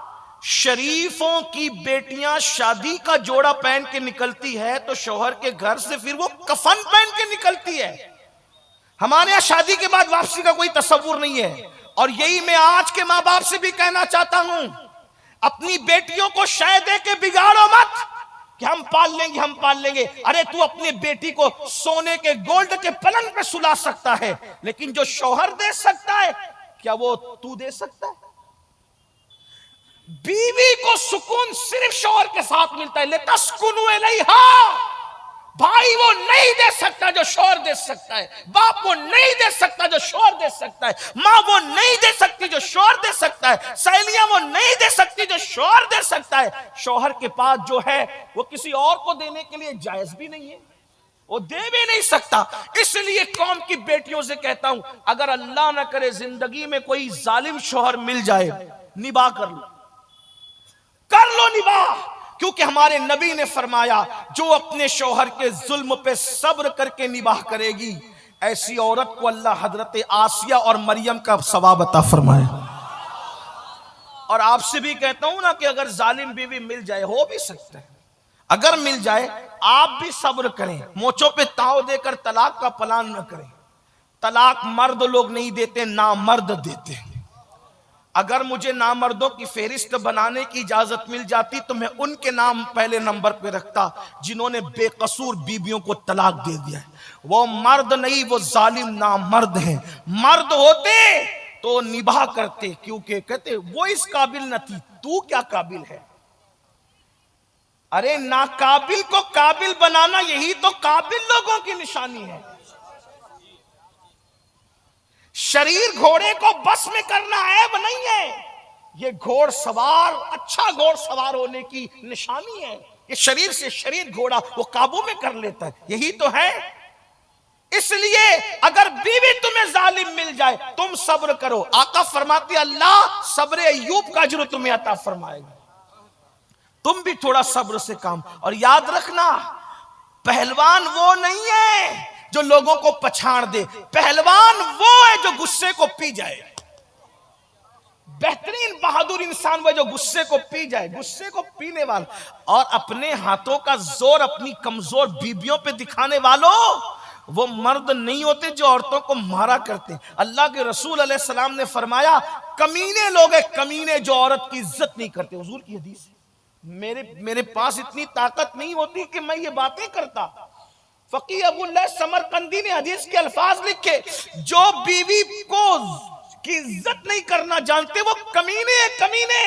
शरीफों की बेटियां शादी का जोड़ा पहन के निकलती है तो शौहर के घर से फिर वो कफन पहन के निकलती है। हमारे यहां शादी के बाद वापसी का कोई तस्वुर नहीं है। और यही मैं आज के माँ बाप से भी कहना चाहता हूं, अपनी बेटियों को शय दे के बिगाड़ो मत कि हम पाल लेंगे, हम पाल लेंगे। अरे तू अपनी बेटी को सोने के गोल्ड के पलंग पे सुला सकता है, लेकिन जो शौहर दे सकता है क्या वो तू दे सकता है? बीवी को सुकून सिर्फ शौहर के साथ मिलता है। लितस्कुनु इलैहा, भाई वो नहीं दे सकता जो शौहर दे सकता है, बाप वो नहीं दे सकता जो शौहर दे सकता है, माँ वो नहीं दे सकती जो शौहर दे सकता है, सहेलियां वो नहीं दे सकती जो शौहर दे सकता है। शौहर के पास जो है वो किसी और को देने के लिए जायज भी नहीं है, वो दे भी नहीं सकता। इसलिए कौम की बेटियों से कहता हूं, अगर अल्लाह ना करे जिंदगी में कोई जालिम शौहर मिल जाए, निभा कर लो निभा, क्योंकि हमारे नबी ने फरमाया जो अपने शौहर के जुल्म पे सब्र करके निबाह करेगी, ऐसी औरत को अल्लाह हजरत आसिया और मरियम का सवाब अता फरमाए। और आपसे भी कहता हूं ना कि अगर जालिम बीवी मिल जाए, हो भी सकता है, अगर मिल जाए आप भी सब्र करें, मोचों पे ताव देकर तलाक का प्लान न करें। तलाक मर्द लोग नहीं देते, ना मर्द देते। अगर मुझे नामर्दों की फेरिस्त बनाने की इजाजत मिल जाती तो मैं उनके नाम पहले नंबर पे रखता जिन्होंने बेकसूर बीबियों को तलाक दे दिया है। वो मर्द नहीं, वो जालिम नामर्द हैं। मर्द होते तो निभा करते, क्योंकि कहते वो इस काबिल न थी, तू क्या काबिल है। अरे नाकाबिल को काबिल बनाना यही तो काबिल लोगों की निशानी है। शरीर घोड़े को बस में करना ऐब नहीं है, ये घोड़सवार अच्छा घोड़सवार होने की निशानी है। ये शरीर से शरीर घोड़ा वो काबू में कर लेता है, यही तो है। इसलिए अगर बीवी तुम्हें जालिम मिल जाए तुम सब्र करो। आका फरमाते अल्लाह सब्र अय्यूब का अजर तुम्हें अता फरमाएगा। तुम भी थोड़ा सब्र से काम। और याद रखना, पहलवान वो नहीं है जो लोगों को पछाड़ दे, पहलवान वो है जो गुस्से को पी जाए। बेहतरीन बहादुर इंसान वो जो गुस्से को पी जाए, गुस्से को पीने वाला। और अपने हाथों का जोर अपनी कमजोर बीबियों पे दिखाने वालों, वो मर्द नहीं होते जो औरतों को मारा करते। अल्लाह के रसूल अलैहि सलाम ने फरमाया कमीने लोग हैं, कमीने जो औरत की इज्जत नहीं करते। हुजूर की हदीस। मेरे पास इतनी ताकत नहीं होती कि मैं ये बातें करता। फकी अबुल्लाह समरकंदी ने हदीस के अल्फाज लिखे, जो बीवी को की इज्जत नहीं करना जानते वो कमीने कमीने।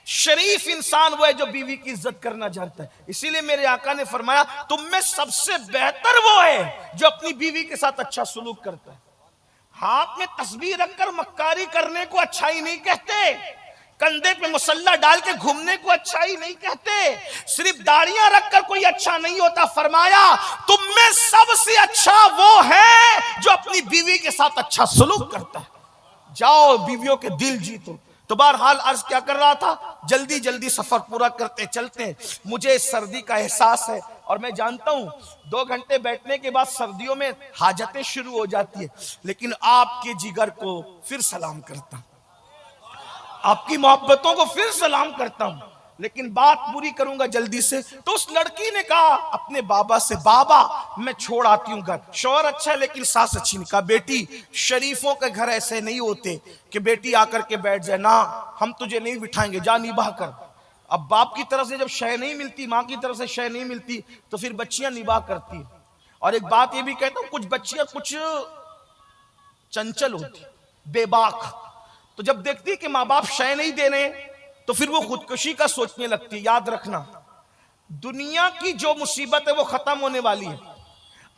शरीफ इंसान वो है जो बीवी की इज्जत करना जानता है। इसीलिए मेरे आका ने फरमाया तुम में सबसे बेहतर वो है जो अपनी बीवी के साथ अच्छा सलूक करता है। हाथ में तस्बीह रखकर मक्कारी करने को अच्छाई नहीं कहते, कंधे पे मुसल्ला डाल के घूमने को अच्छाई नहीं कहते, सिर्फ दाढ़ियां रखकर कोई अच्छा नहीं होता। फरमाया तुम में सबसे अच्छा वो है जो अपनी बीवी के साथ अच्छा सलूक करता है। जाओ बीवियों के दिल जीतो। तो बहरहाल अर्ज क्या कर रहा था, जल्दी जल्दी सफर पूरा करते चलते हैं। मुझे सर्दी का एहसास है और मैं जानता हूं 2 घंटे बैठने के बाद सर्दियों में हाजतें शुरू हो जाती है, लेकिन आपके जिगर को फिर सलाम करता हूं, आपकी मोहब्बतों को फिर सलाम करता हूं। लेकिन बात पूरी करूंगा जल्दी से। तो उस लड़की ने कहा अपने बाबा से, बाबा मैं छोड़ आती हूं घर। शौहर अच्छा है लेकिन सास अच्छी नहीं। कहा बेटी शरीफों के घर ऐसे नहीं होते कि बेटी आकर के बैठ जाए, ना हम तुझे नहीं बिठाएंगे, जा निभा कर। अब बाप की तरफ से जब शय नहीं मिलती, माँ की तरफ से शय नहीं मिलती, तो फिर बच्चियां निभा करती। और एक बात ये भी कहता हूं, कुछ बच्चियां कुछ चंचल होती, बेबाक, तो जब देखती कि माँ बाप शय नहीं दे रहे तो फिर वो खुदकुशी का सोचने लगती है। याद रखना, दुनिया की जो मुसीबत है वो खत्म होने वाली है।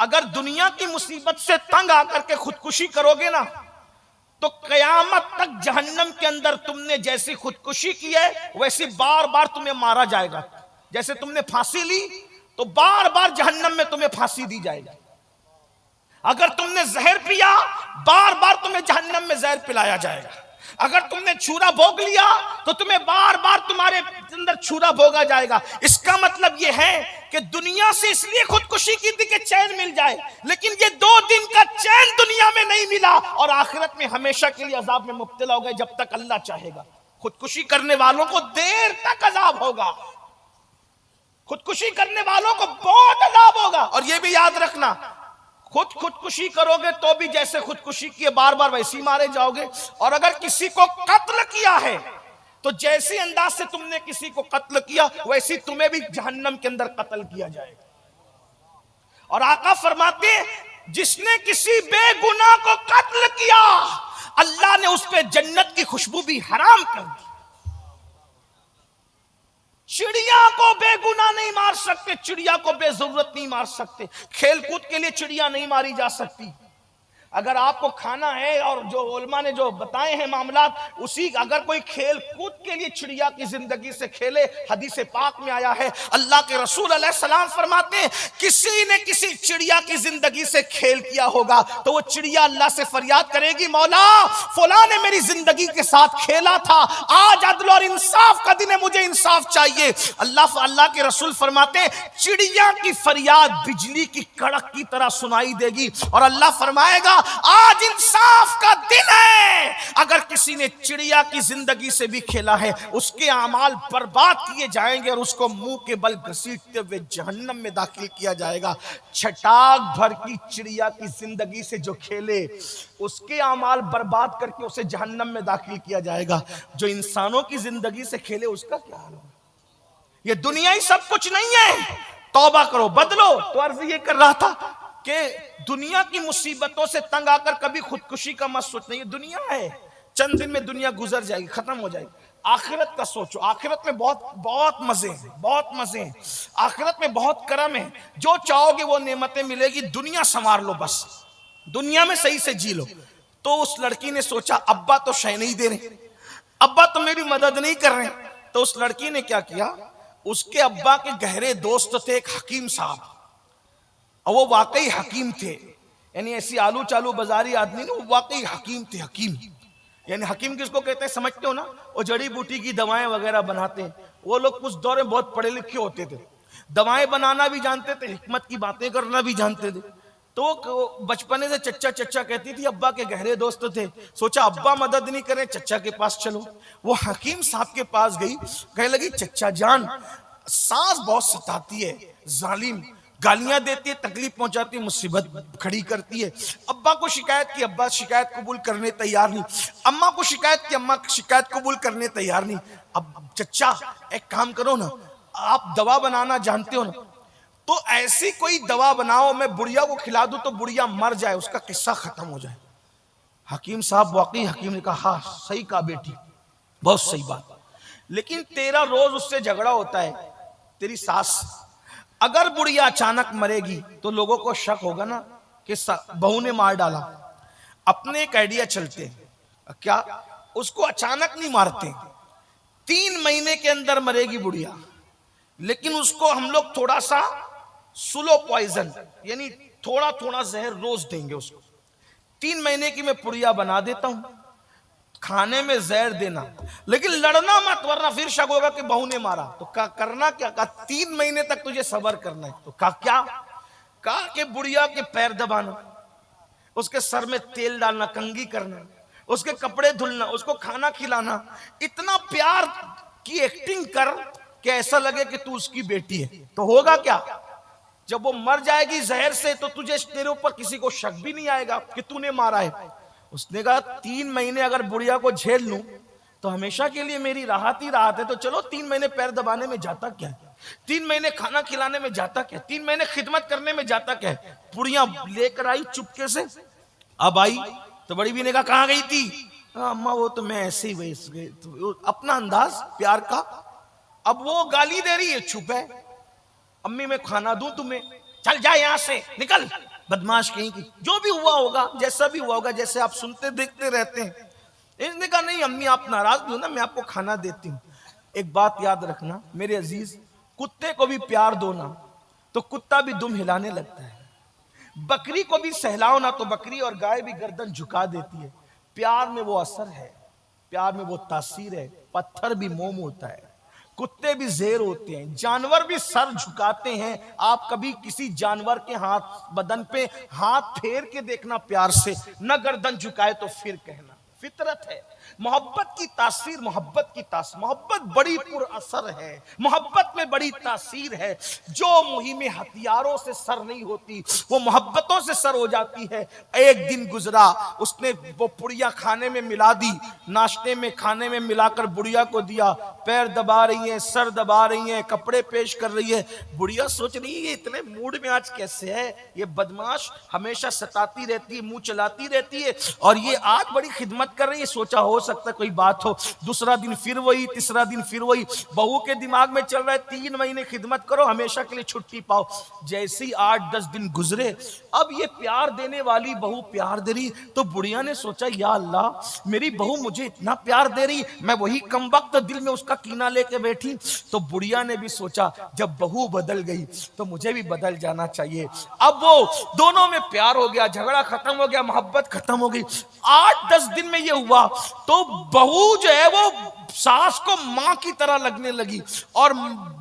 अगर दुनिया की मुसीबत से तंग आकर के खुदकुशी करोगे ना, तो कयामत तक जहन्नम के अंदर तुमने जैसी खुदकुशी की है वैसे बार बार तुम्हें मारा जाएगा। जैसे तुमने फांसी ली तो बार बार जहन्नम में तुम्हें फांसी दी जाएगी। अगर तुमने जहर पिया बार बार तुम्हें जहन्नम में जहर पिलाया जाएगा। अगर तुमने छुरा भोग लिया तो तुम्हें बार बार तुम्हारे अंदर छुरा भोगा जाएगा। इसका मतलब यह है कि दुनिया से इसलिए खुदकुशी की थी कि चैन मिल जाए, लेकिन ये 2 दिन का चैन दुनिया में नहीं मिला और आखिरत में हमेशा के लिए अजाब में मुब्तला हो गए जब तक अल्लाह चाहेगा। खुदकुशी करने वालों को देर तक अजाब होगा, खुदकुशी करने वालों को बहुत अजाब होगा। और यह भी याद रखना, खुदकुशी करोगे तो भी जैसे खुदकुशी किए बार बार वैसे ही मारे जाओगे। और अगर किसी को कत्ल किया है तो जैसे अंदाज से तुमने किसी को कत्ल किया वैसे तुम्हें भी जहन्नम के अंदर कत्ल किया जाएगा। और आका फरमाते हैं जिसने किसी बेगुनाह को कत्ल किया अल्लाह ने उस पर जन्नत की खुशबू भी हराम कर दी। चिड़िया को बेगुनाह नहीं मार सकते, चिड़िया को बेजरूरत नहीं मार सकते, खेलकूद के लिए चिड़िया नहीं मारी जा सकती। अगर आपको खाना है और जो उलमा ने जो बताए हैं मामलात, उसी अगर कोई खेल कूद के लिए चिड़िया की जिंदगी से खेले, हदीस पाक में आया है अल्लाह के रसूल अलैहि सलाम फरमाते हैं किसी ने किसी चिड़िया की जिंदगी से खेल किया होगा तो वो चिड़िया अल्लाह से फरियाद करेगी, मौला फलां ने मेरी जिंदगी के साथ खेला था, आज अदल और इंसाफ का दिन है, मुझे इंसाफ चाहिए। अल्लाह के रसूल फरमाते हैं चिड़िया की फरियाद बिजली की कड़क की तरह सुनाई देगी और अल्लाह फरमाएगा आज इंसाफ का दिन है। अगर किसी ने चिड़िया की जिंदगी से भी खेला है, उसके अमाल बर्बाद किए जाएंगे और उसको मुंह के बल घसीटते हुए जहन्नम में दाखिल किया जाएगा। छटाक भर की चिड़िया की जिंदगी से जो खेले, उसके अमाल बर्बाद करके उसे जहन्नम में दाखिल किया जाएगा। जो इंसानों की जिंदगी से खेले, उसका क्या हाल होगा? ये दुनिया ही सब कुछ नहीं है। तौबा करो, बदलो। तो अर्ज ये कर रहा था कि दुनिया की मुसीबतों से तंग आकर कभी खुदकुशी का मत सोचना। ये दुनिया है, चंद दिन में दुनिया गुजर जाएगी, खत्म हो जाएगी। आखिरत का सोचो। आखिरत में बहुत बहुत मजे हैं, बहुत मजे हैं। आखिरत में बहुत करम है। जो चाहोगे वो नेमतें मिलेगी। दुनिया संवार लो, बस दुनिया में सही से जी लो। तो उस लड़की ने सोचा, अब्बा तो शय नहीं दे रहे, अब्बा तो मेरी मदद नहीं कर रहे। तो उस लड़की ने क्या किया, उसके अब्बा के गहरे दोस्त थे एक हकीम साहब, और वो वाकई हकीम थे। यानी ऐसी आलू चालू बाजारी आदमी नहीं, वो वाकई हकीम थे। हकीम यानी हकीम किसको कहते हैं समझते हो ना? वो जड़ी बूटी की दवाएं वगैरह बनाते हैं। वो लोग उस दौर में बहुत पढ़े लिखे होते थे, दवाएं बनाना भी जानते थे, हिकमत की बातें करना भी जानते थे। तो बचपने से चच्चा चच्चा कहती थी, अब्बा के गहरे दोस्त थे। सोचा अब्बा मदद नहीं करें, चच्चा के पास चलो। वो हकीम साहब के पास गई, कहने लगी, चच्चा जान, सास बहुत सताती है, जालिम, गालियां देती है, तकलीफ पहुंचाती है, मुसीबत खड़ी करती है। अब्बा को शिकायत की, अब्बा शिकायत कबूल करने तैयार नहीं। अम्मा को शिकायत की, अम्मा शिकायत कबूल करने तैयार नहीं। अब चच्चा एक काम करो ना, आप दवा बनाना जानते हो ना, तो ऐसी कोई दवा बनाओ, मैं बुढ़िया को खिला दूं तो बुढ़िया मर जाए, उसका किस्सा खत्म हो जाए। हकीम साहब वाकई हकीम ने कहा, हाँ सही कहा बेटी, बहुत सही बात। लेकिन तेरा रोज उससे झगड़ा होता है, तेरी सास। अगर बुढ़िया अचानक मरेगी तो लोगों को शक होगा ना कि बहू ने मार डाला। अपने एक आइडिया चलते हैं, क्या उसको अचानक नहीं मारते, 3 महीने के अंदर मरेगी बुढ़िया, लेकिन उसको हम लोग थोड़ा सा स्लो पॉइजन, यानी थोड़ा थोड़ा जहर रोज देंगे उसको। 3 महीने की मैं पुड़िया बना देता हूं, खाने में जहर देना, लेकिन लड़ना मत, वरना फिर शक होगा कि बहू ने मारा। तो करना क्या? 3 महीने तक तुझे सब्र करना है। तो क्या? कहा कि बुढ़िया के पैर दबाना, उसके सर में तेल डालना, कंघी करना, उसके कपड़े धुलना, उसको खाना खिलाना, इतना प्यार की एक्टिंग कर कि ऐसा लगे कि तू उसकी बेटी है। तो होगा क्या, जब वो मर जाएगी जहर से, तो तुझे, तेरे ऊपर किसी को शक भी नहीं आएगा कि तूने मारा है। उसने कहा 3 महीने अगर बुढ़िया को झेल लूं तो हमेशा के लिए मेरी राहत ही राहत है। तो चलो 3 महीने पैर दबाने में जाता क्या है, 3 महीने खाना खिलाने में जाता क्या, 3 महीने खिदमत करने में जाता क्या है। बुढ़िया लेकर आई चुपके से। अब आई तो बड़ी भी ने कहा, कहां गई थी? अम्मा वो तो मैं ऐसे ही वैसे गई, तो अपना अंदाज प्यार का। अब वो गाली दे रही है, चुप है। अम्मी मैं खाना दूं तुम्हें? चल जा यहां से, निकल, बदमाश कहीं की। जो भी हुआ होगा, जैसा भी हुआ होगा, जैसे आप सुनते देखते रहते हैं। इसने कहा नहीं अम्मी आप नाराज भी हो ना, मैं आपको खाना देती हूँ। एक बात याद रखना मेरे अजीज, कुत्ते को भी प्यार दो ना तो कुत्ता भी दुम हिलाने लगता है, बकरी को भी सहलाओ ना तो बकरी और गाय भी गर्दन झुका देती है। प्यार में वो असर है, प्यार में वो तासीर है। पत्थर भी मोम होता है, कुत्ते भी जेर होते हैं, जानवर भी सर झुकाते हैं। आप कभी किसी जानवर के हाथ, बदन पे हाथ फेर के देखना प्यार से, न गर्दन झुकाए तो फिर कहना। फितरत है। मोहब्बत की तासीर, मोहब्बत की तासीर, मोहब्बत बड़ी पुरअसर है, मोहब्बत में बड़ी तासीर है। जो मुहिम हथियारों से सर नहीं होती, वो मोहब्बतों से सर हो जाती है। एक दिन गुजरा, उसने वो पुड़िया खाने में मिला दी, नाश्ते में खाने में मिलाकर बुढ़िया को दिया। पैर दबा रही है, सर दबा रही है, कपड़े पेश कर रही है। बुढ़िया सोच रही है इतने मूड में आज कैसे है, ये बदमाश हमेशा सताती रहती है, मुंह चलाती रहती है, और ये आज बड़ी खिदमत कर रही है। सोचा हो सकता है कोई बात हो। दूसरा दिन फिर वही, तीसरा दिन फिर वही। बहू के दिमाग में चल रहा है 3 महीने खिदमत करो, हमेशा के लिए छुट्टी पाओ। जैसे ही 8-10 दिन गुजरे, अब ये प्यार देने वाली बहू प्यार दे रही, तो बुढ़िया ने सोचा या अल्लाह मेरी बहू मुझे इतना प्यार दे रही, मैं वही कम वक्त दिल में उसका कीना लेके बैठी। तो बुढ़िया ने भी सोचा जब बहू बदल गई तो मुझे भी बदल जाना चाहिए। अब वो दोनों में प्यार हो गया, झगड़ा खत्म हो गया, मोहब्बत खत्म हो गई। 8-10 दिन में ये हुआ तो बहू जो है वो सास को माँ की तरह लगने लगी, और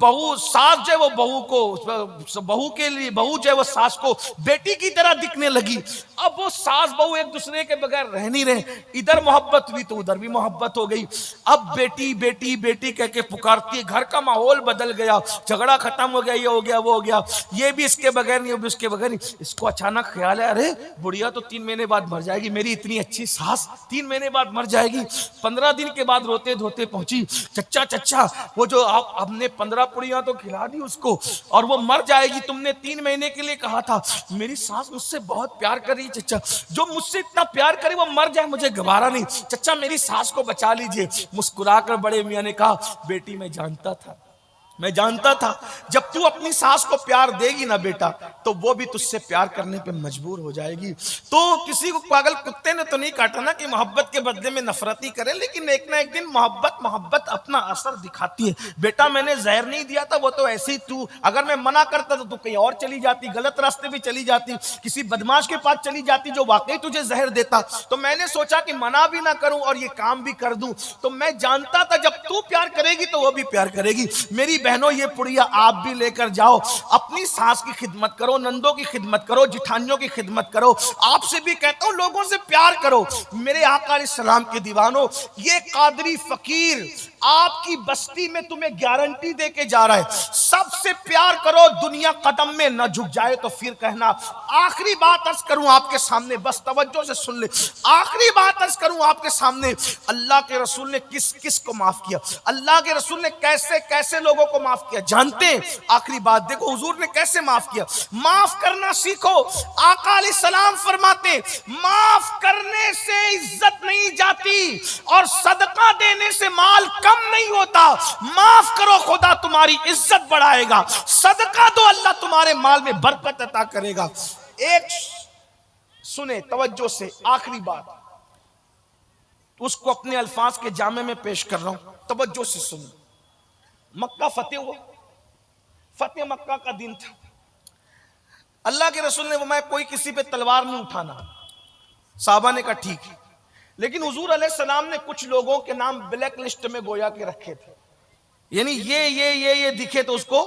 बहू सास जो है वो बहू के लिए बहू जो है वो सास को बेटी की तरह दिखने लगी। अब वो सास बहू एक दूसरे के बगैर रह नहीं रहे, इधर मोहब्बत हुई तो उधर भी मोहब्बत हो गई। अब बेटी बेटी बेटी कह के पुकारती है, घर का माहौल बदल गया, झगड़ा खत्म हो गया, ये हो गया वो हो गया, ये भी इसके बगैर नहीं, वो भी उसके बगैर नहीं। इसको अचानक ख्याल है, अरे बुढ़िया तो 3 महीने बाद मर जाएगी, मेरी इतनी अच्छी सास 3 महीने बाद मर जाएगी। 15 दिन के बाद रोते धोते पहुंची, चच्चा चच्चा वो जो आपने 15 पुड़िया तो खिला दी उसको और वो मर जाएगी, तुमने 3 महीने के लिए कहा था। मेरी सास मुझसे बहुत प्यार कर रही है चच्चा, जो मुझसे इतना प्यार करे वो मर जाए मुझे गवारा नहीं, चच्चा मेरी सास को बचा लीजिए। मुस्कुराकर बड़े मियां ने कहा, बेटी मैं जानता था जब तू अपनी सास को प्यार देगी ना बेटा, तो वो भी तुझसे प्यार करने पे मजबूर हो जाएगी। तो किसी को पागल कुत्ते ने तो नहीं काटा ना कि मोहब्बत के बदले में नफरत ही करे, लेकिन एक ना एक दिन मोहब्बत अपना असर दिखाती है। बेटा मैंने जहर नहीं दिया था, वो तो ऐसे ही तू, अगर मैं मना करता तो तू कहीं और चली जाती, गलत रास्ते भी चली जाती, किसी बदमाश के पास चली जाती जो वाकई तुझे जहर देता। तो मैंने सोचा कि मना भी ना करूं और ये काम भी कर दूं। तो मैं जानता था जब तू प्यार करेगी तो वो भी प्यार करेगी। मेरी बहनों ये पुड़िया आप भी लेकर जाओ, अपनी सास की खिदमत करो, नंदों की खिदमत करो, जिठानियों की खिदमत करो। आपसे भी कहता हूं लोगों से प्यार करो। मेरे आका अलैहिस्सलाम के दीवानों, ये कादरी फकीर आपकी बस्ती में तुम्हें गारंटी दे के जा रहा है, सबसे प्यार करो, दुनिया कदम में न झुक जाए तो फिर कहना। आखिरी बात अर्ज करूं आपके सामने, बस तवज्जो से सुन ले, आखिरी बात अर्ज करूं आपके सामने, अल्लाह के रसूल ने किस किस को माफ किया, अल्लाह के रसूल ने कैसे कैसे लोगों को माफ किया जानते हैं? आखिरी बात देखो हुजूर ने कैसे माफ किया। माफ करना सीखो। आका अलैहिस्सलाम फरमाते, माफ करने से इज्जत नहीं जाती और सदका देने से माल कम नहीं होता। माफ करो, खुदा तुम्हारी इज्जत बढ़ाएगा, सदका दो, अल्लाह तुम्हारे माल में बरकत अता करेगा। एक सुने तवज्जो से, आखिरी बात उसको अपने अल्फाज के जामे में पेश कर रहा हूं, तवज्जो से सुनो। मक्का फतेह हुआ, फतेह मक्का का दिन था। अल्लाह के रसूल ने फरमाया कोई किसी पे तलवार नहीं उठाना। साहबा ने कहा ठीक है, लेकिन हुजूर अलैहिस्सलाम ने कुछ लोगों के नाम ब्लैक लिस्ट में गोया के रखे थे, यानी ये दिखे तो उसको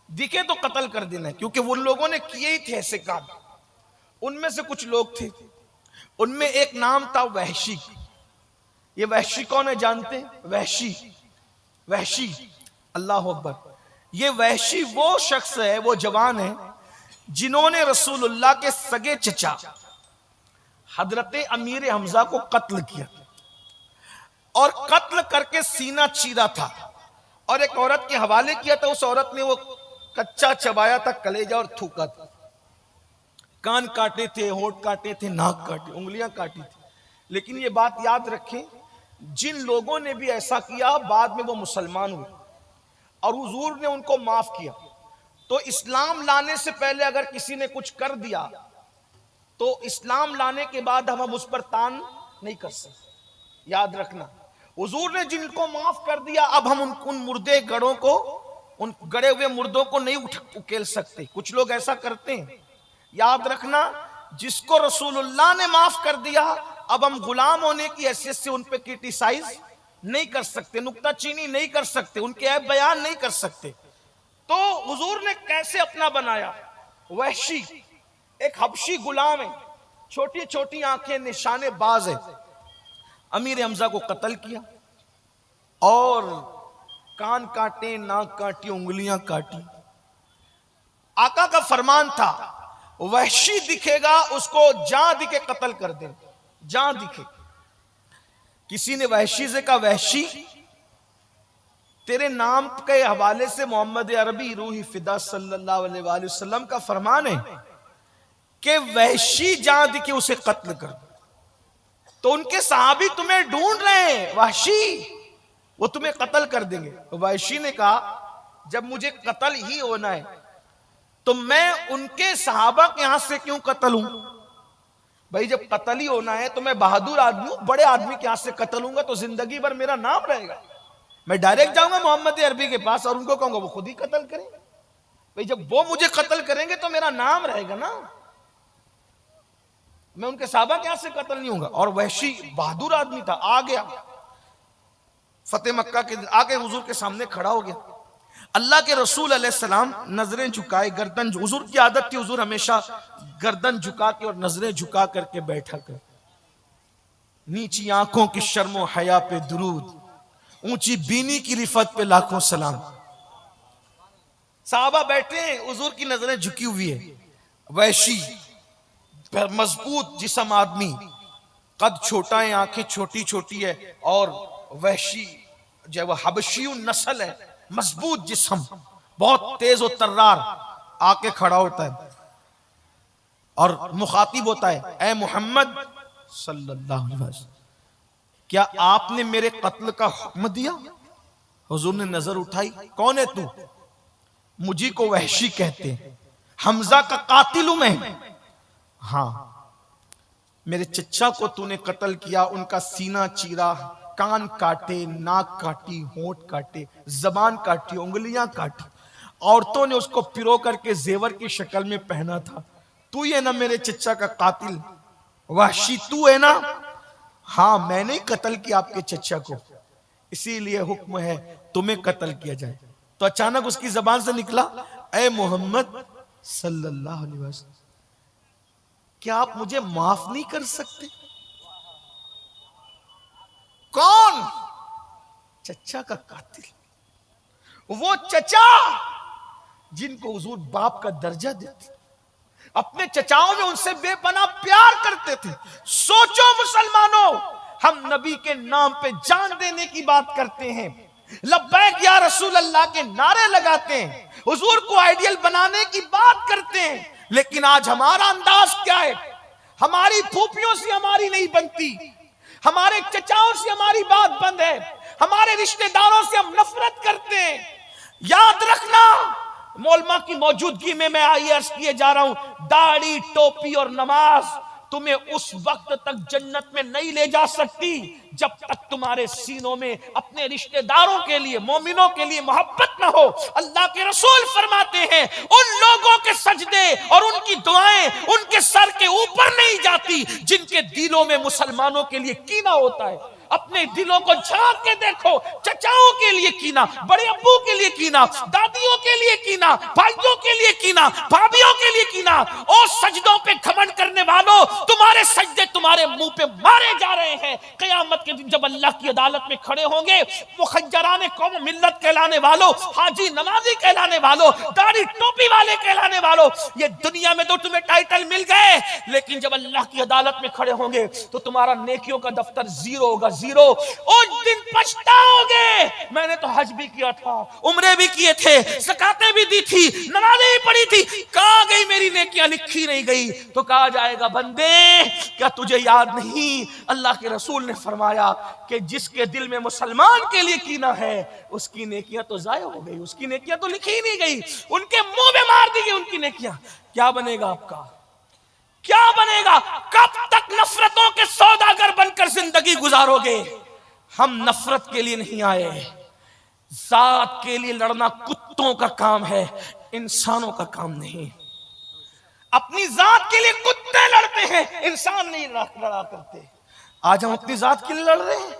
दिखे तो कत्ल कर देना है, क्योंकि वो लोगों ने किए ही थे ऐसे काम। उनमें से कुछ लोग थे, उनमें एक नाम था वहशी। ये वहशी कौन है जानते हैं? वहशी अल्लाह अकबर। ये वहशी वो शख्स है, वो जवान है जिन्होंने रसूलुल्लाह के सगे चचा हजरत अमीर हमजा को कत्ल किया और कत्ल करके सीना चीरा था और एक औरत के हवाले किया था। उस औरत ने वो कच्चा चबाया था, कलेजा और थूका था, कान काटे थे, होंठ काटे थे, नाक काटे, उंगलियां काटी थी। लेकिन ये बात याद रखें, जिन लोगों ने भी ऐसा किया बाद में वो मुसलमान हुए और हुजूर ने उनको माफ किया। तो इस्लाम लाने से पहले अगर किसी ने कुछ कर दिया तो इस्लाम लाने के बाद हम उस पर तान नहीं कर सकते। याद रखना, हुजूर ने जिनको माफ कर दिया, अब हम उन मुर्दे गड़ों को, उन गड़े हुए मुर्दों को नहीं उकेल सकते। कुछ लोग ऐसा करते हैं। याद रखना, जिसको रसूलुल्लाह ने माफ कर दिया, अब हम गुलाम होने की हैसियत से उन पे क्रिटिसाइज नहीं कर सकते, नुक्ताचीनी नहीं कर सकते, उनके ऐब बयान नहीं कर सकते। तो हुजूर ने कैसे अपना बनाया? वहशी एक हबशी गुलाम है, छोटी छोटी आंखें, निशाने बाज है। अमीर हमजा को कत्ल किया और कान काटे, नाक काटी, उंगलियां काटी। आका का फरमान था, वहशी दिखेगा उसको जहां दिखे कत्ल कर दे, जहां दिखे। किसी ने वहशी से कहा, वहशी तेरे नाम के हवाले से मोहम्मद अरबी रूही फिदा सल्लल्लाहु अलैहि वसल्लम का फरमान है कि वहशी जहां दिखे उसे कत्ल कर। तो उनके सहाबी तुम्हें ढूंढ रहे हैं, वहशी, वो तुम्हें कत्ल कर देंगे। तो वहशी ने कहा, जब मुझे कत्ल ही होना है तो मैं उनके सहाबा के यहां से क्यों कत्ल हूं? भाई जब कत्ल ही होना है तो मैं बहादुर आदमी हूं, बड़े आदमी के यहां से कत्ल हूंगा तो जिंदगी भर मेरा नाम रहेगा। मैं डायरेक्ट जाऊंगा मोहम्मद अरबी के पास और उनको कहूंगा वो खुद ही कत्ल करें। भाई जब वो मुझे कत्ल करेंगे तो मेरा नाम रहेगा ना, मैं उनके सहाबा के यहां से कत्ल नहीं होगा। और वहशी बहादुर आदमी था, आ गया। फतेह मक्का के आगे हुजूर के सामने खड़ा हो गया। अल्लाह के रसूल अलैहिस्सलाम नजरें झुकाए, गर्दन, हुजूर की आदत थी, हुजूर हमेशा गर्दन झुका के और नजरें झुका करके बैठा कर, नीची आंखों की शर्मो हया पे दुरूद, ऊंची बीनी की रिफत पे लाखों सलाम। साहबा बैठे हैं, हुजूर की नजरें झुकी हुई है। वैशी मजबूत जिस्म आदमी, कद छोटा है, आंखें छोटी छोटी है, और वैशी जो है वह हबशी नस्ल है, मजबूत जिस्म, बहुत तेज और तर्रार, आके खड़ा होता है और मुखातिब होता है, ए मोहम्मद सल्लल्लाहु अलैहि वसल्लम, क्या आपने मेरे कत्ल का हुक्म दिया? हुजूर ने नजर उठाई, कौन है तू? मुझी को वहशी कहते हैं, हमजा का कातिल हूं मैं। हाँ, मेरे चचा को तूने कत्ल किया, उनका सीना चीरा, कान काटे, नाक काटी, होंठ काटे, जबान काटी, उंगलियां काटी, औरतों ने उसको पिरो करके जेवर की शक्ल में पहना था। तू ये ना मेरे चचा का कातिल, वहशी तू है ना? हाँ, मैंने ही कत्ल किया आपके चचा को, इसीलिए हुक्म है तुम्हें कत्ल किया जाए। तो अचानक उसकी जबान से निकला, ए मोहम्मद सल्लल्लाहु अलैहि वसल्लम, क्या आप मुझे माफ नहीं कर सकते? कौन? चचा का कातिल, वो चचा जिनको हुजूर बाप का दर्जा देते, अपने चचाओं में उनसे बेपनाह प्यार करते थे। सोचो मुसलमानों, हम नबी के नाम पे जान देने की बात करते हैं, लब्बैक या रसूल अल्लाह के नारे लगाते हैं, हुजूर को आइडियल बनाने की बात करते हैं, लेकिन आज हमारा अंदाज क्या है? हमारी फूफियों से हमारी नहीं बनती, हमारे चचाओं से हमारी बात बंद है, हमारे रिश्तेदारों से हम नफरत करते हैं। याद रखना, मौलमा की मौजूदगी में मैं आई अर्ज किए जा रहा हूं, दाढ़ी, टोपी और नमाज तुम्हें उस वक्त तक जन्नत में नहीं ले जा सकती जब तक तुम्हारे सीनों में अपने रिश्तेदारों के लिए, मोमिनों के लिए मोहब्बत न हो। अल्लाह के रसूल फरमाते हैं, उन लोगों के सजदे और उनकी दुआएं उनके सर के ऊपर नहीं जाती जिनके दिलों में मुसलमानों के लिए कीना होता है। अपने दिलों को झांक के देखो, चचाओं के लिए कीना, बड़े अब्बू के लिए कीना, दादियों के लिए कीना, भाइयों के लिए कीना, भाभियों के लिए कीना। और सजदों पे घमंड करने वालों, तुम्हारे सजदे तुम्हारे मुंह पे मारे जा रहे हैं। क़यामत के दिन जब अल्लाह की अदालत में खड़े होंगे, मुखज्जराने कौम मिल्लत कहलाने वालों, हाजी नमाजी कहलाने वालों, दाढ़ी टोपी वाले कहलाने वालों, ये दुनिया में तो तुम्हें टाइटल मिल गए, लेकिन जब अल्लाह की अदालत में खड़े होंगे तो तुम्हारा नेकियों का दफ्तर जीरो होगा, जीरो। उस दिन पछताओगे, मैंने तो हज भी किया था, उम्रे भी किए थे, ज़कातें भी दी थी, नमाज़ें भी पढ़ी थी, कहां गई मेरी नेकियां? लिखी नहीं गई। तो कहा जाएगा, बंदे क्या तुझे याद नहीं? अल्लाह के रसूल ने फरमाया कि जिसके दिल में मुसलमान के लिए कीना है, उसकी नेकियां तो जाया हो गई, उसकी नेकियां तो लिखी ही नहीं गई, उनके मुंह में मार दी गई उनकी नेकियां। क्या बनेगा आपका? क्या बनेगा? कब तक नफरतों के सौदागर बनकर जिंदगी गुजारोगे? हम नफरत के लिए नहीं आए, जात के लिए लड़ना कुत्तों का काम है, इंसानों का काम नहीं। अपनी जात के लिए कुत्ते लड़ते हैं, इंसान नहीं लड़ा करते। आज हम अपनी जात के लिए लड़ रहे हैं,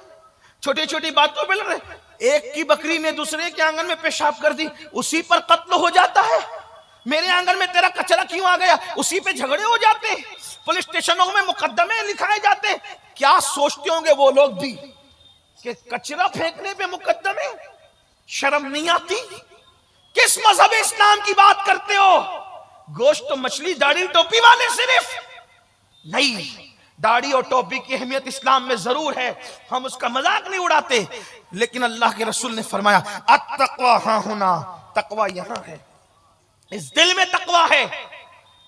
छोटी छोटी बातों पे लड़ रहे हैं। एक की बकरी ने दूसरे के आंगन में पेशाब कर दी, उसी पर कत्ल हो जाता है। मेरे आंगन में तेरा कचरा क्यों आ गया, उसी पे झगड़े हो जाते हैं, पुलिस स्टेशनों में मुकदमे लिखाए जाते हैं। क्या सोचते होंगे वो लोग भी कि कचरा फेंकने पे मुकदमे? शर्म नहीं आती? किस मजहब इस्लाम की बात करते हो? गोश्त, मछली, दाढ़ी टोपी वाले सिर्फ नहीं, दाढ़ी और टोपी की अहमियत इस्लाम में जरूर है, हम उसका मजाक नहीं उड़ाते, लेकिन अल्लाह के रसूल ने फरमाया, अत्तक़वा हाँ होना, तकवा यहां है, इस दिल में तकवा है।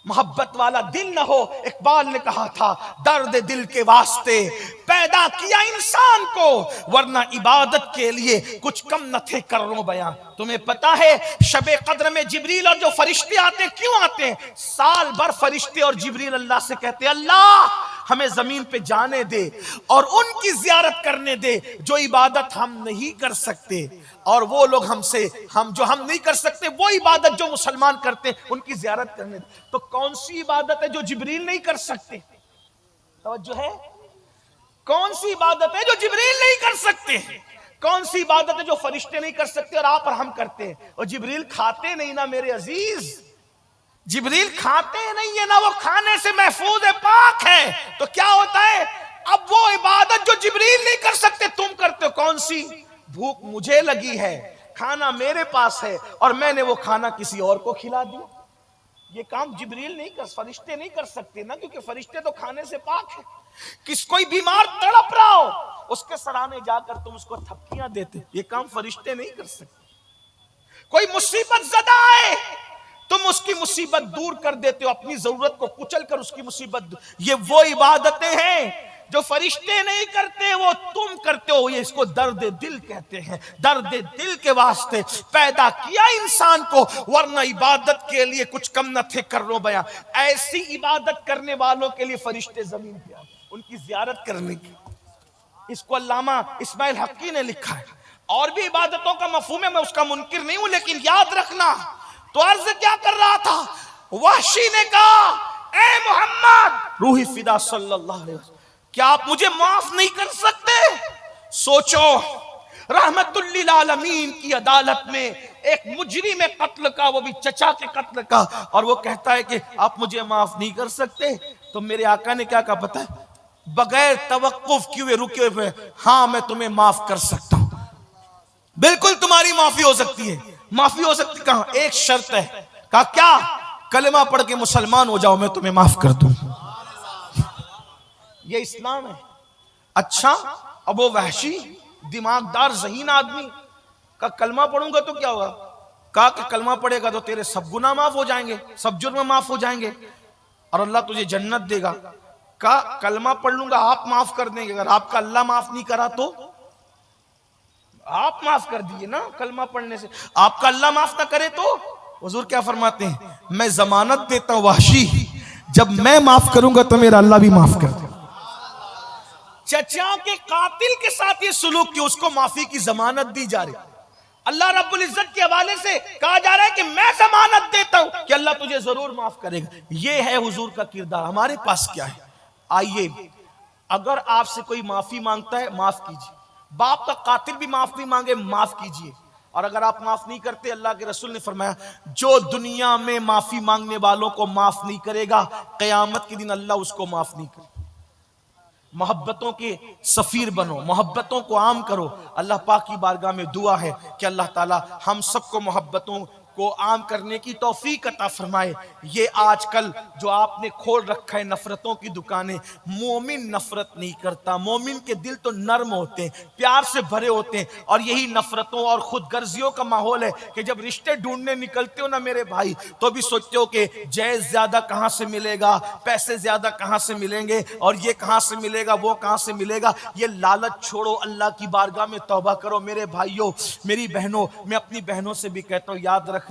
मोहब्बत वाला दिल न हो, इकबाल ने कहा था, दर्द दिल के वास्ते पैदा किया इंसान को, वरना इबादत के लिए कुछ कम न थे करोड़ों बयां। तुम्हें पता है शबे कद्र में जिब्रील और जो फरिश्ते आते, क्यों आते हैं? साल भर फरिश्ते और जिब्रील अल्लाह से कहते, अल्लाह हमें जमीन पे जाने दे और उनकी जियारत करने दे जो इबादत हम नहीं कर सकते, और वो लोग हमसे, हम जो हम नहीं कर सकते वो इबादत जो मुसलमान करते हैं उनकी जियारत करने दे। तो कौन सी इबादत है जो जिब्रील नहीं कर सकते? तवज्जो है? कौन सी इबादत है जो जिब्रील नहीं कर सकते? कौन सी इबादत है जो फरिश्ते नहीं कर सकते और आप और हम करते हैं? और जिब्रील खाते नहीं ना मेरे अजीज, जिब्रील खाते नहीं है ना, वो खाने से महफूज है, पाक है। तो क्या होता है, अब वो इबादत जो जिब्रील नहीं कर सकते तुम करते हो। कौन सी? भूख मुझे लगी है, खाना मेरे पास है और मैंने वो खाना किसी और को खिला दिया। ये काम जिब्रील नहीं कर, फरिश्ते नहीं कर सकते ना, क्योंकि फरिश्ते तो खाने से पाक है। कोई बीमार तड़प रहा हो, उसके सराहने जाकर तुम उसको थपकियां देते, ये काम फरिश्ते नहीं कर सकते। कोई मुसीबत ज़दा आए, तुम उसकी मुसीबत दूर कर देते हो, अपनी जरूरत को कुचल कर उसकी मुसीबत। ये वो इबादतें हैं जो फरिश्ते नहीं करते, वो तुम करते हो। ये इसको दर्द दिल कहते हैं। दर्द दिल के वास्ते पैदा किया इंसान को, वरना इबादत के लिए कुछ कम न थे कर लो बया। ऐसी इबादत करने वालों के लिए फरिश्ते जमीन पे आए, उनकी जियारत करने की। इसको अल्लामा इस्माइल हक्की ने लिखा है। और भी इबादतों का मफहूम है, मैं उसका मुनकिर नहीं हूं, लेकिन याद रखना। तो अर्ज क्या कर रहा था, वहशी ने कहा, ए मोहम्मद रूही फिदा सल्लल्लाहु अलैहि वसल्लम, क्या आप मुझे माफ नहीं कर सकते? सोचो, रहमतुल लिल आलमीन की अदालत में एक मुजरिम कत्ल का, वो भी चचा के कत्ल का, और वो कहता है कि आप मुझे माफ नहीं कर सकते। तो मेरे आका ने क्या कहा पता है? बगैर तवक्कुफ किए रुके हुए, हाँ मैं तुम्हें माफ कर सकता हूं, बिल्कुल तुम्हारी माफी हो सकती है। माफी हो सकती, कहा एक शर्त है। कहा क्या? कलमा पढ़ के मुसलमान हो जाओ, मैं तुम्हें माफ कर दूं। ये इस्लाम है। अच्छा, अब वो वहशी दिमागदार ज़हीन आदमी का कलमा पढ़ूंगा तो क्या होगा? कहा कि कलमा पढ़ेगा तो तेरे सब गुनाह माफ हो जाएंगे, सब जुर्म माफ हो जाएंगे और अल्लाह तुझे जन्नत देगा। कहा कलमा पढ़ लूंगा, आप माफ कर देंगे, अगर आपका अल्लाह माफ नहीं करा तो आप माफ कर दिए ना कलमा पढ़ने से। आपका अल्लाह माफ ना करे तो? हुजूर क्या फरमाते हैं, मैं जमानत देता हूं वहशी, जब मैं माफ करूंगा तो मेरा अल्लाह भी माफ कर दे। चचा के कातिल के साथ ये सुलूक किया, उसको माफी की जमानत दी जा रही। अल्लाह रब्बुल इज्जत के हवाले से कहा जा रहा है कि मैं जमानत देता हूं कि अल्लाह तुझे जरूर माफ करेगा। ये है हुजूर का किरदार। हमारे पास क्या है? आइए, अगर आपसे कोई माफी मांगता है, माफ कीजिए। बाप का कातिल भी माफी मांगे, माफ कीजिए। और अगर आप माफ नहीं करते, अल्लाह के रसूल ने फरमाया, जो दुनिया में माफी मांगने वालों को माफ नहीं करेगा, कयामत के दिन अल्लाह उसको माफ नहीं करेगा। मोहब्बतों के सफीर बनो, मोहब्बतों को आम करो। अल्लाह पाक की बारगाह में दुआ है कि अल्लाह ताला हम सबको मोहब्बतों को आम करने की तौफीक अता फरमाए। ये आजकल जो आपने खोल रखा है नफरतों की दुकानें, मोमिन नफरत नहीं करता। मोमिन के दिल तो नर्म होते हैं, प्यार से भरे होते हैं। और यही नफरतों और खुदगर्जियों का माहौल है कि जब रिश्ते ढूंढने निकलते हो ना मेरे भाई, तो भी सोचते हो कि जैज ज्यादा कहां से मिलेगा, पैसे ज्यादा कहां से मिलेंगे, और ये कहां से मिलेगा, वो कहां से मिलेगा। ये लालच छोड़ो, अल्लाह की बारगाह में तौबा करो। मेरे भाइयों, मेरी बहनों, मैं अपनी बहनों से भी कहता हूं, याद रखना,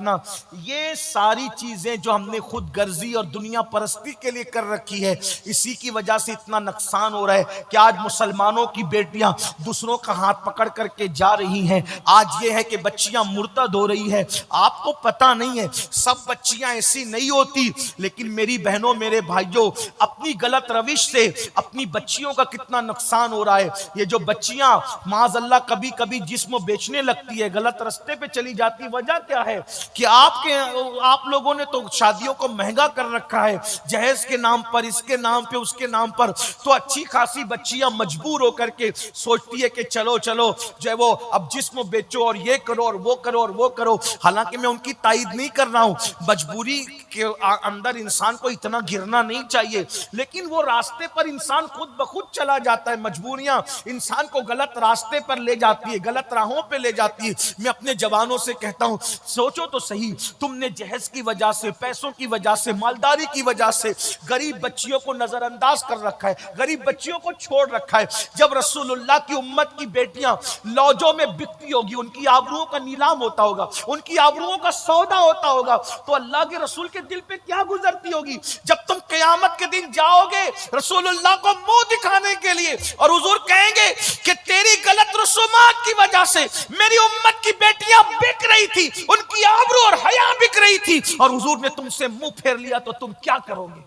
ये सारी चीजें जो हमने खुद गर्जी और दुनिया परस्ती के लिए कर रखी है, इसी की वजह से इतना नुकसान हो रहा है कि आज मुसलमानों की बेटियां दूसरों का हाथ पकड़ करके जा रही हैं। आज ये है कि बच्चियां मुर्तद हो रही है। आपको पता नहीं है, सब बच्चियां ऐसी नहीं होती, लेकिन मेरी बहनों, मेरे भाइयों, अपनी गलत रविश से अपनी बच्चियों का कितना नुकसान हो रहा है। ये जो बच्चियां माज़अल्लाह कभी कभी जिस्म बेचने लगती है, गलत रास्ते पे चली जाती है, वजह क्या है कि आप लोगों ने तो शादियों को महंगा कर रखा है, जहेज के नाम पर, इसके नाम पे, उसके नाम पर। तो अच्छी खासी बच्चियां मजबूर होकर के सोचती है कि चलो चलो जो है वो अब जिस्म बेचो और ये करो और वो करो और वो करो। हालांकि मैं उनकी तायद नहीं कर रहा हूं, मजबूरी के अंदर इंसान को इतना गिरना नहीं चाहिए, लेकिन वो रास्ते पर इंसान खुद ब खुद चला जाता है। मजबूरियां इंसान को गलत रास्ते पर ले जाती है, गलत राहों पे ले जाती है। मैं अपने जवानों से कहता हूं, सोचो तो सही, तुमने जहेज की वजह से, पैसों की वजह से, मालदारी की वजह से गरीब बच्चियों को नजरअंदाज कर रखा है, गरीब बच्चियों को छोड़ रखा है। जब रसूलुल्लाह की उम्मत की बेटियां लौजों में बिकती होगी, उनकी आबरूओं का नीलाम होता होगा, उनकी आबरूओं का सौदा होता होगा, तो अल्लाह के रसूल के दिल पे क्या गुजरती होगी। जब तुम क़यामत के दिन जाओगे रसूलुल्लाह को मुंह दिखाने के लिए, और हुजूर कहेंगे कि तेरी गलत रसूमात की वजह से मेरी उम्मत की बेटियां बिक रही थी, उनकी आबरू और हया बिक रही थी, और हुजूर ने तुमसे मुंह फेर लिया, तो तुम क्या करोगे?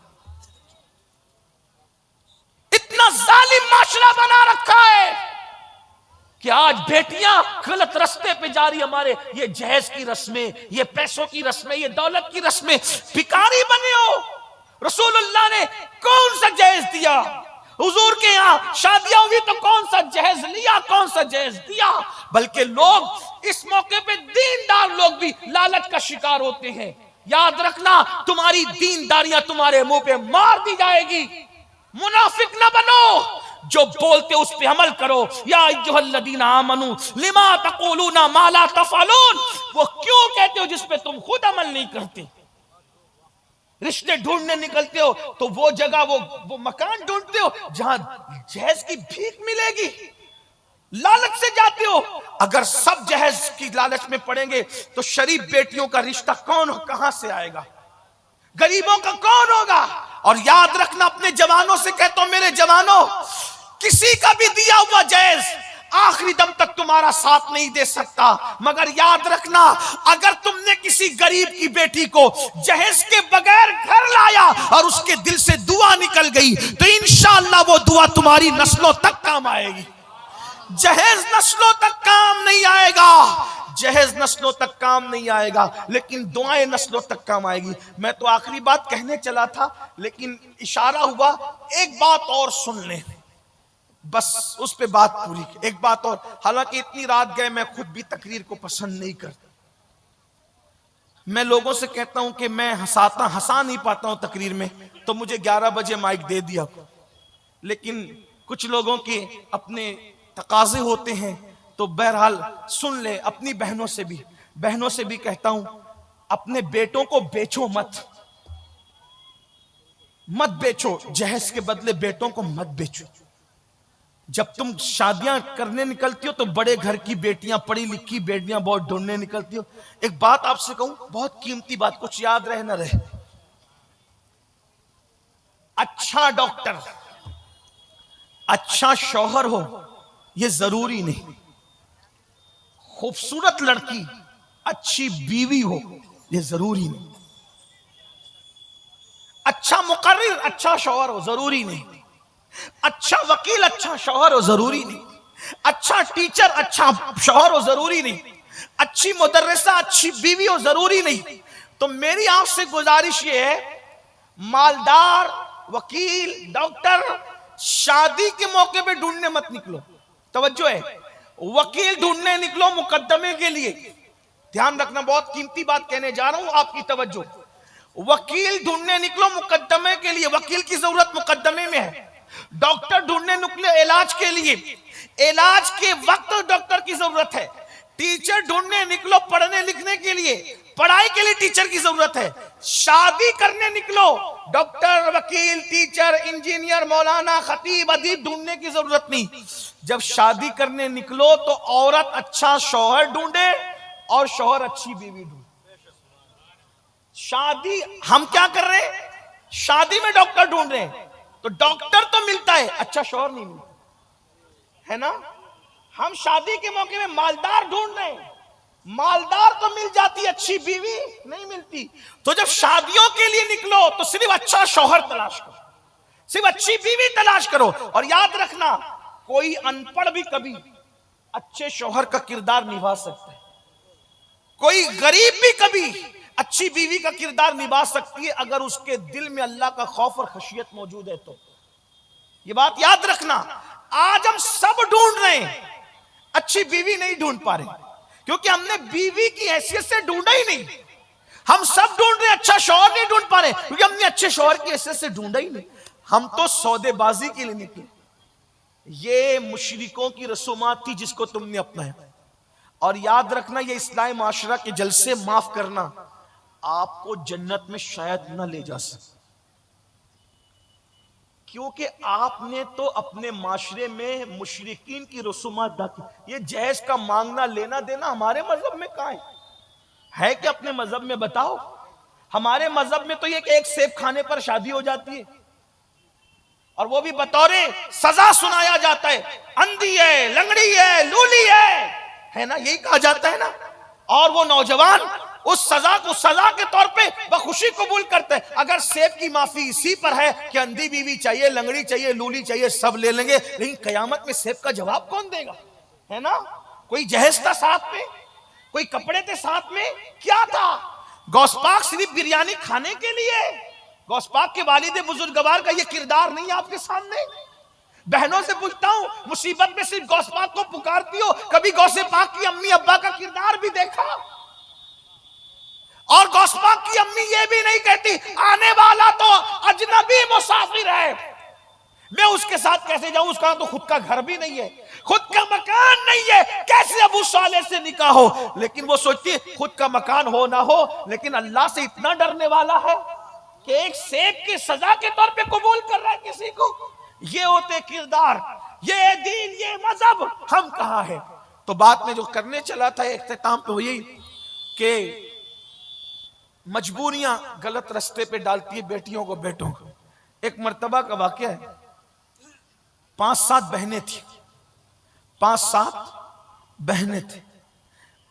इतना जालिम माशरा बना रखा है। कि आज बेटियां गलत रास्ते पे जा रही, हमारे ये जहेज की रस्में, ये पैसों की रस्में, ये दौलत की रस्में, भिखारी बने हो। रसूलुल्लाह ने कौन सा जहेज दिया? हुजूर के यहाँ शादियां हुई तो कौन सा जहेज लिया, कौन सा जहेज दिया? बल्कि लोग इस मौके पे दीनदार लोग भी लालच का शिकार होते हैं। याद रखना, तुम्हारी दीनदारियां तुम्हारे मुंह पे मार दी जाएगी। मुनाफिक ना बनो, जो बोलते उस पे अमल करो। या अय्युहल्लज़ीना आमनू लिमा तक़ूलूना मा ला तफ़अलून, वो क्यों कहते हो जिस पे तुम खुद अमल नहीं करते। रिश्ते ढूंढने निकलते हो तो वो जगह, वो मकान ढूंढते हो जहां जहेज की भीख मिलेगी। लालच से जाते हो। अगर सब जहेज की लालच में पड़ेंगे तो शरीफ बेटियों का रिश्ता कौन कहां से आएगा? गरीबों का कौन होगा? और याद रखना, अपने जवानों से कहता हूं, मेरे जवानों, किसी का भी दिया हुआ जहेज आखिरी दम तक तुम्हारा साथ नहीं दे सकता। मगर याद रखना, अगर तुमने किसी गरीब की बेटी को जहेज के बगैर घर लाया और उसके दिल से दुआ निकल गई तो इंशाअल्लाह वो दुआ तुम्हारी नस्लों तक काम आएगी। जहेज नस्लों तक काम नहीं आएगा, जहेज नस्लों तक काम नहीं आएगा, लेकिन दुआएं नस्लों तक काम आएगी। मैं तो आखिरी बात कहने चला था, लेकिन इशारा हुआ, एक बात और सुन ले, बस उस पे बात पूरी। एक बात और, हालांकि इतनी रात गए, मैं खुद भी तकरीर को पसंद नहीं करता। मैं लोगों से कहता हूं कि मैं हंसा नहीं पाता हूं तकरीर में, तो मुझे 11 बजे माइक दे दिया। लेकिन कुछ लोगों के अपने तकाजे होते हैं, तो बहरहाल सुन ले। अपनी बहनों से भी कहता हूं, अपने बेटों को बेचो मत बेचो, जहेज के बदले बेटों को मत बेचो। जब तुम शादियां करने निकलती हो तो बड़े घर की बेटियां, पढ़ी लिखी बेटियां बहुत ढूंढने निकलती हो। एक बात आपसे कहूं, बहुत कीमती बात, कुछ याद रहे ना रहे, अच्छा डॉक्टर, अच्छा शौहर हो ये जरूरी नहीं। खूबसूरत लड़की, अच्छी बीवी हो ये जरूरी नहीं। अच्छा मुकर्रिर, अच्छा शौहर हो जरूरी नहीं। अच्छा वकील, अच्छा शौहर हो जरूरी नहीं। अच्छा टीचर, अच्छा शौहर हो जरूरी नहीं। अच्छी मुदर्रिसा, अच्छी बीवी हो जरूरी नहीं। तो मेरी आपसे गुजारिश ये है, मालदार वकील, डॉक्टर शादी के मौके पे ढूंढने मत निकलो। तवज्जो है, वकील ढूंढने निकलो मुकद्दमे के लिए। ध्यान रखना, बहुत कीमती बात कहने जा रहा हूं, आपकी तवज्जो। वकील ढूंढने निकलो मुकद्दमे के लिए, वकील की जरूरत मुकद्दमे में है। डॉक्टर ढूंढने निकले इलाज के लिए, इलाज के वक्त डॉक्टर की जरूरत है। टीचर ढूंढने निकलो पढ़ने लिखने के लिए, पढ़ाई के लिए टीचर की जरूरत है। शादी करने निकलो, डॉक्टर, वकील, टीचर, इंजीनियर, मौलाना, खतीब, अदीब ढूंढने की जरूरत नहीं। जब शादी करने निकलो तो औरत अच्छा शौहर ढूंढे और शौहर अच्छी बीवी ढूंढे। शादी हम क्या कर रहे हैं, शादी में डॉक्टर ढूंढ रहे हैं, तो डॉक्टर तो मिलता है, अच्छा शौहर नहीं मिलता है ना। हम शादी के मौके में मालदार ढूंढ रहे हैं, मालदार तो मिल जाती, अच्छी बीवी नहीं मिलती। तो जब शादियों के लिए निकलो तो सिर्फ अच्छा शौहर तलाश करो, सिर्फ अच्छी बीवी तलाश करो। और याद रखना, कोई अनपढ़ भी कभी अच्छे शौहर का किरदार निभा सकता है, कोई गरीब भी कभी अच्छी बीवी का किरदार निभा सकती है, अगर उसके दिल में अल्लाह का खौफ और खशियत मौजूद है तो। ये बात याद रखना। आज हम सब ढूंढ रहे हैं, अच्छी बीवी नहीं ढूंढ पा रहे, क्योंकि हमने बीवी की हैसियत से ढूंढा ही नहीं। हम सब ढूंढ रहे हैं, अच्छा शौहर नहीं ढूंढ पा रहे, क्योंकि हमने अच्छे शौहर की हैसियत से ढूंढा ही नहीं। हम तो सौदेबाजी के लिए निकले। ये मुशरिकों की रसूमात थी जिसको तुमने अपनाया। और याद रखना, ये इस्लामी माशरा के जलसे माफ करना आपको जन्नत में शायद न ले जा सके, क्योंकि आपने तो अपने माशरे में मुशरिकीन की रसूमात दाखिल। ये जहेज का मांगना लेना देना हमारे मजहब में कहां है कि अपने मजहब में बताओ। हमारे मजहब में तो ये कि एक सेब खाने पर शादी हो जाती है, और वो भी बतौरे सजा सुनाया जाता है। अंधी है, लंगड़ी है, लूली है ना, यही कहा जाता है ना। और वो नौजवान उस सजा को सजा के तौर पे बखुशी कबूल करते हैं। अगर सेब की माफी इसी पर है कि अंधी बीवी चाहिए, लंगड़ी चाहिए, लूली चाहिए, सब ले लेंगे, लेकिन कयामत में सेब का जवाब कौन देगा? है ना? कोई जहेज था साथ में, कोई कपड़े थे साथ में, क्या था? गौस पाक सिर्फ बिरयानी खाने के लिए? गौस पाक के वालिद बुजुर्गवार का ये किरदार नहीं है आपके सामने? बहनों से पूछता हूं, मुसीबत में सिर्फ गौस पाक को पुकारती हो, कभी गौसे पाक की अम्मी अब्बा का किरदार भी देखा? और गौस पाक की अम्मी ये भी नहीं कहती आने वाला तो अजनबी मुसाफिर है, मैं उसके साथ कैसे जाऊं, उसका तो खुद का घर भी नहीं है, खुद का मकान नहीं है, कैसे अबू साले से निकाह हो? लेकिन वो सोचती है खुद का मकान हो ना हो, लेकिन अल्लाह से इतना डरने वाला है कि एक सेब की सजा के तौर पे कबूल कर रहा है किसी को। ये होते किरदार, ये दीन, ये मजहब, हम कहां है? तो बात में जो करने चला था इख्तिताम पे, वही कि मजबूरियां गलत रास्ते पे डालती है बेटियों को, बेटों को। एक मर्तबा का वाकया है, 5-7 बहनें थी, 5-7 बहनें थी,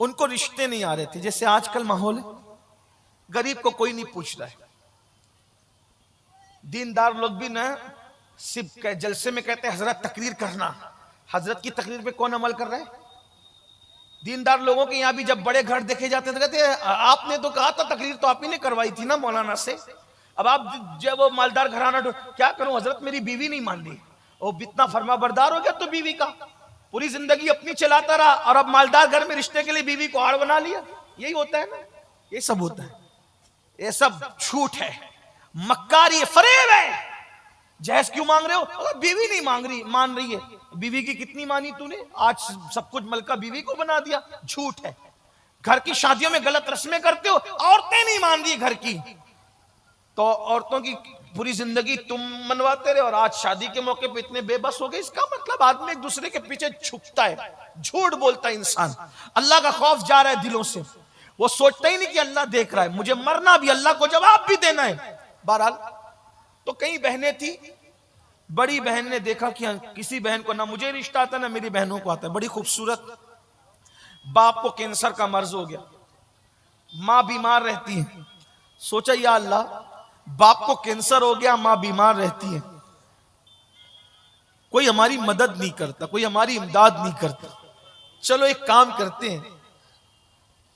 उनको रिश्ते नहीं आ रहे थे। जैसे आजकल माहौल है, गरीब को कोई नहीं पूछ रहा है। दीनदार लोग भी ना सिर्फ जलसे में कहते हैं हजरत तकरीर करना, हजरत की तकरीर पे कौन अमल कर रहा है? दीनदार लोगों के यहाँ भी जब बड़े घर देखे जाते थे कहते हैं आपने तो कहा था, तकरीर तो आप ही ने करवाई थी ना मौलाना से। अब आप जब वो मालदार घराना, क्या करूं हजरत मेरी बीवी नहीं मान रही, वो इतना फर्मा बरदार हो गया तो बीवी का, पूरी जिंदगी अपनी चलाता रहा और अब मालदार घर में रिश्ते के लिए बीवी को हार बना लिया। यही होता है ना, ये सब होता है, ये सब झूठ है, मक्कारी है, फरेब है। जहेज क्यों मांग रहे हो? अगर बीवी नहीं मान रही है, बीवी की कितनी मानी तूने? आज सब कुछ मलका बीवी को बना दिया, झूठ है। घर की शादियों में गलत रस्में करते हो, औरतें नहीं मान रही घर की, तो औरतों की पूरी जिंदगी तुम मनवाते रहे और आज शादी के मौके पे इतने बेबस हो गए। इसका मतलब आदमी एक दूसरे के पीछे छुपता है, झूठ बोलता है इंसान, अल्लाह का खौफ जा रहा है दिलों से, वो सोचता ही नहीं कि अल्लाह देख रहा है, मुझे मरना भी, अल्लाह को जवाब भी देना है। बहरहाल तो कई बहनें थी, बड़ी बहन ने देखा कि किसी बहन को ना मुझे रिश्ता आता ना मेरी बहनों को आता है, बड़ी खूबसूरत, बाप को कैंसर का मर्ज हो गया, माँ बीमार रहती है। सोचा या अल्लाह, बाप को कैंसर हो गया, माँ बीमार रहती है, कोई हमारी मदद नहीं करता, कोई हमारी इमदाद नहीं करता, चलो एक काम करते हैं,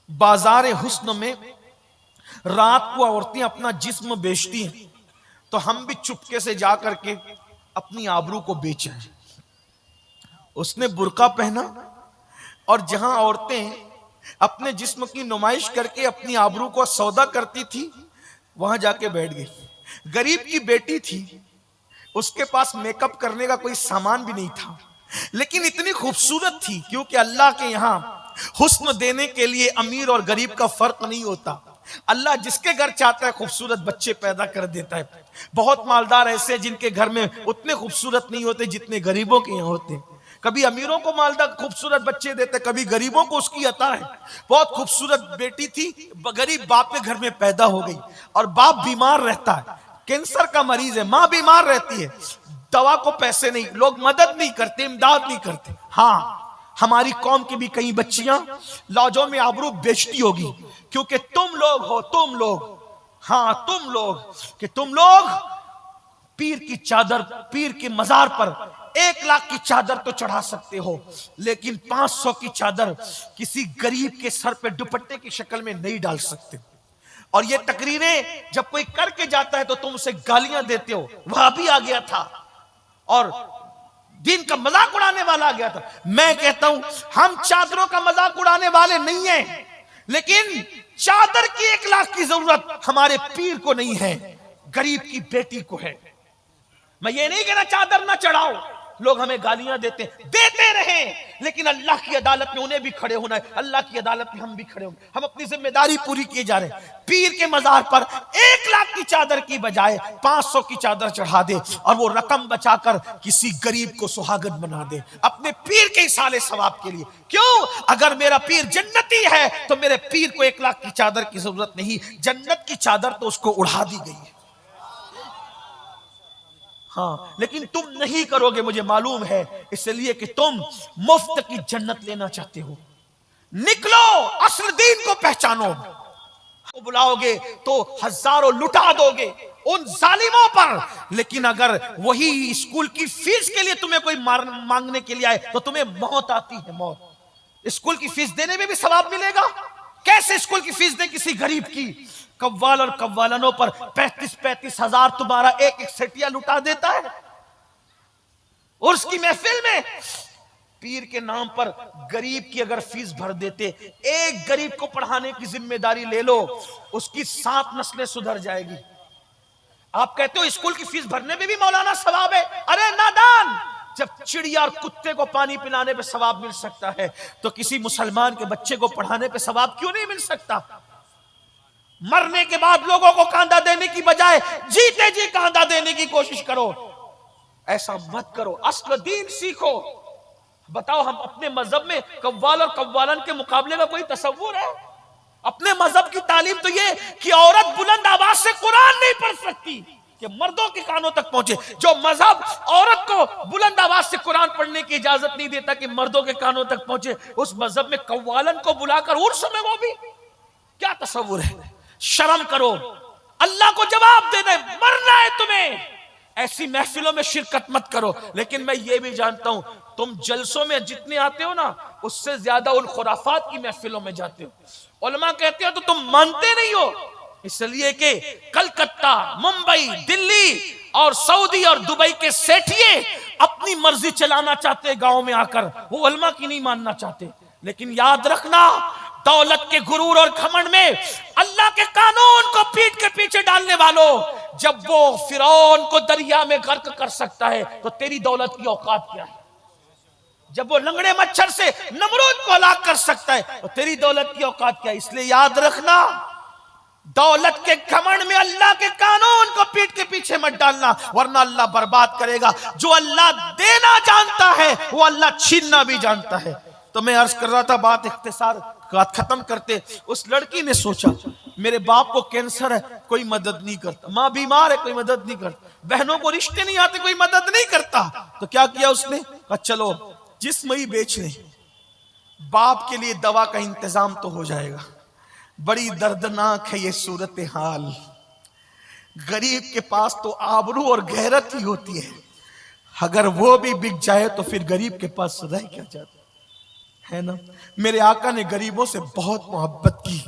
बाजार हुस्न में रात को औरतें अपना जिस्म बेचती हैं, तो हम भी चुपके से जा करके अपनी आबरू को बेचा। उसने बुर्का पहना और जहां औरतें अपने जिस्म की नुमाइश करके अपनी आबरू को सौदा करती थी, वहां जाके बैठ गई। गरीब की बेटी थी, उसके पास मेकअप करने का कोई सामान भी नहीं था, लेकिन इतनी खूबसूरत थी, क्योंकि अल्लाह के यहां हुस्न देने के लिए अमीर और गरीब का फर्क नहीं होता। अल्लाह जिसके घर चाहता है खूबसूरत बच्चे पैदा कर देता है। बहुत मालदार ऐसे जिनके घर में उतने खूबसूरत नहीं होते जितने गरीबों के यहाँ होते। कभी अमीरों को मालदार खूबसूरत बच्चे देते, कभी गरीबों को उसकी अता है। बहुत खूबसूरत बेटी थी, गरीब बाप के घर में पैदा हो गई और बाप बीमार रहता है, कैंसर का मरीज है, माँ बीमार रहती है, दवा को पैसे नहीं, लोग मदद नहीं करते, इमदाद नहीं करते। हाँ, हमारी कौम की भी कई बच्चियां लॉजों में आबरू बेचती होगी, क्योंकि तुम लोग हो, तुम लोग, हाँ तुम लोग, कि तुम लोग पीर की चादर, पीर के मजार पर 1 लाख की चादर तो चढ़ा सकते हो, लेकिन 500 की चादर किसी गरीब के सर पे दुपट्टे की शक्ल में नहीं डाल सकते। और ये तकरीरें जब कोई करके जाता है तो तुम उसे गालियां देते हो। वह भी आ गया था और दिन का मजाक उड़ाने वाला आ गया था। मैं कहता हूं हम चादरों का मजाक उड़ाने वाले नहीं हैं, लेकिन चादर की 1 लाख की जरूरत हमारे पीर को नहीं है, गरीब की बेटी को है। मैं ये नहीं कहना चादर ना चढ़ाओ, लोग हमें गालियां देते रहे, लेकिन अल्लाह की अदालत में उन्हें भी खड़े होना है, अल्लाह की अदालत में हम भी खड़े होंगे। हम अपनी जिम्मेदारी पूरी किए जा रहे हैं। पीर के मजार पर 1 लाख की चादर की बजाय 500 की चादर चढ़ा दे और वो रकम बचाकर किसी गरीब को सुहागन बना दे अपने पीर के इसाले सवाब के लिए। क्यों? अगर मेरा पीर जन्नती है तो मेरे पीर को 1 लाख की चादर की जरूरत नहीं, जन्नत की चादर तो उसको उड़ा दी गई है। हाँ, लेकिन तुम नहीं करोगे, मुझे मालूम है, इसलिए कि तुम मुफ्त की जन्नत लेना चाहते हो। निकलो, असल दीन को पहचानो। बुलाओगे तो हजारों लुटा दोगे, उन जालिमों पर। लेकिन अगर वही स्कूल की फीस के लिए तुम्हें कोई मांगने के लिए आए तो तुम्हें मौत आती है, मौत। स्कूल की फीस देने में भी सवाब मिलेगा। कैसे स्कूल की फीस दे किसी गरीब की? कव्वाल और कव्वालनों पर 35-35 हजार तुम्हारा एक एक सेटिया लुटा देता है। और उसकी महफिल में पीर के नाम पर गरीब की अगर फीस भर देते, एक गरीब को पढ़ाने की जिम्मेदारी ले लो, उसकी 7 नस्लें सुधर जाएगी। आप कहते हो स्कूल की फीस भरने में भी मौलाना सवाब है। अरे नादान, जब चिड़िया और कुत्ते को पानी पिलाने पे सवाब मिल सकता है तो किसी मुसलमान के बच्चे को पढ़ाने पे सवाब क्यों नहीं मिल सकता? मरने के बाद लोगों को कांधा देने की बजाय जीते जी कांधा देने की कोशिश करो। ऐसा मत करो, अस्ल दीन सीखो। बताओ, हम अपने मजहब में कव्वाल और कव्वालन के मुकाबले का कोई तसव्वुर है? अपने मजहब की तालीम तो ये कि औरत बुलंद आवाज से कुरान नहीं पढ़ सकती कि मर्दों के कानों तक पहुंचे। जो मजहब औरत को बुलंद आवाज से कुरान पढ़ने की इजाजत नहीं देता कि मर्दों के कानों तक पहुंचे, उस मजहब में कव्वालन को बुलाकर उर्स में वो भी क्या तसव्वुर है? शर्म करो, अल्लाह को जवाब देना है, मरना है तुम्हें। ऐसी महफिलों में शिरकत मत करो। लेकिन मैं ये भी जानता हूं, तुम जलसों में जितने आते हो ना, उससे ज्यादा उन खुराफात की महफिलों में जाते हो। उलमा कहते हो तो तुम मानते नहीं हो, इसलिए कि कलकत्ता, मुंबई, दिल्ली और सऊदी और दुबई के सेठिए अपनी मर्जी चलाना चाहते गांव में आकर, वो उलमा की नहीं मानना चाहते। लेकिन याद रखना, दौलत के गुरूर और घमंड में अल्लाह के कानून को पीठ के पीछे डालने वालों, जब वो फिरौन को दरिया में गर्क कर सकता है तो तेरी दौलत की औकात क्या है? जब वो लंगड़े मच्छर से नमरूद को हलाक कर सकता है तो तेरी दौलत की औकात क्या है? इसलिए याद रखना, दौलत के घमंड में अल्लाह के कानून को पीठ के पीछे मत डालना, वरना अल्लाह बर्बाद करेगा। जो अल्लाह देना जानता है वो अल्लाह छीनना भी जानता है। तो मैं अर्ज कर रहा था, बात इख्तिसार खत्म करते, उस लड़की ने सोचा मेरे बाप को कैंसर है, कोई मदद नहीं करता, माँ बीमार है, कोई मदद नहीं करता, बहनों को रिश्ते नहीं आते, कोई मदद नहीं करता। तो क्या किया उसने? कहा चलो जिस्म ही बेच ले, बाप के लिए दवा का इंतजाम तो हो जाएगा। बड़ी दर्दनाक है ये सूरत हाल। गरीब के पास तो आबरू और गैरत ही होती है, अगर वो भी बिक जाए तो फिर गरीब के पास रह क्या जाता है ना। मेरे आका ने गरीबों से बहुत मोहब्बत की।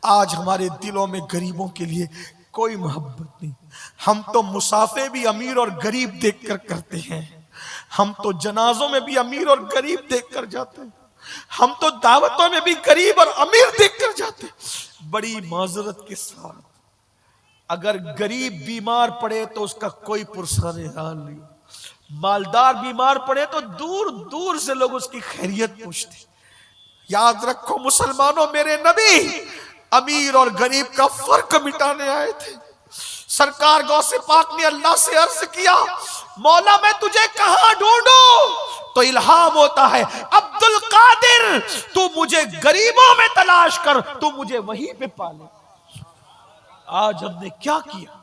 आज हमारे दिलों में गरीबों के लिए कोई मोहब्बत नहीं। हम तो मुसाफे भी अमीर और गरीब देखकर करते हैं, हम तो जनाजों में भी अमीर और गरीब देखकर जाते हैं, हम तो दावतों में भी गरीब और अमीर देखकर जाते हैं। बड़ी माजरत के साथ, अगर गरीब बीमार पड़े तो उसका कोई पुरसाने हाल नहीं, मालदार बीमार पड़े तो दूर दूर से लोग उसकी खैरियत पूछते। याद रखो मुसलमानों, मेरे नबी अमीर और गरीब का फर्क मिटाने आए थे। सरकार गौसे पाक ने अल्लाह से अर्ज किया, मौला मैं तुझे कहां ढूंढूं? तो इल्हाम होता है, अब्दुल कादिर तू मुझे गरीबों में तलाश कर, तू मुझे वहीं पे पाले। आज हमने क्या किया?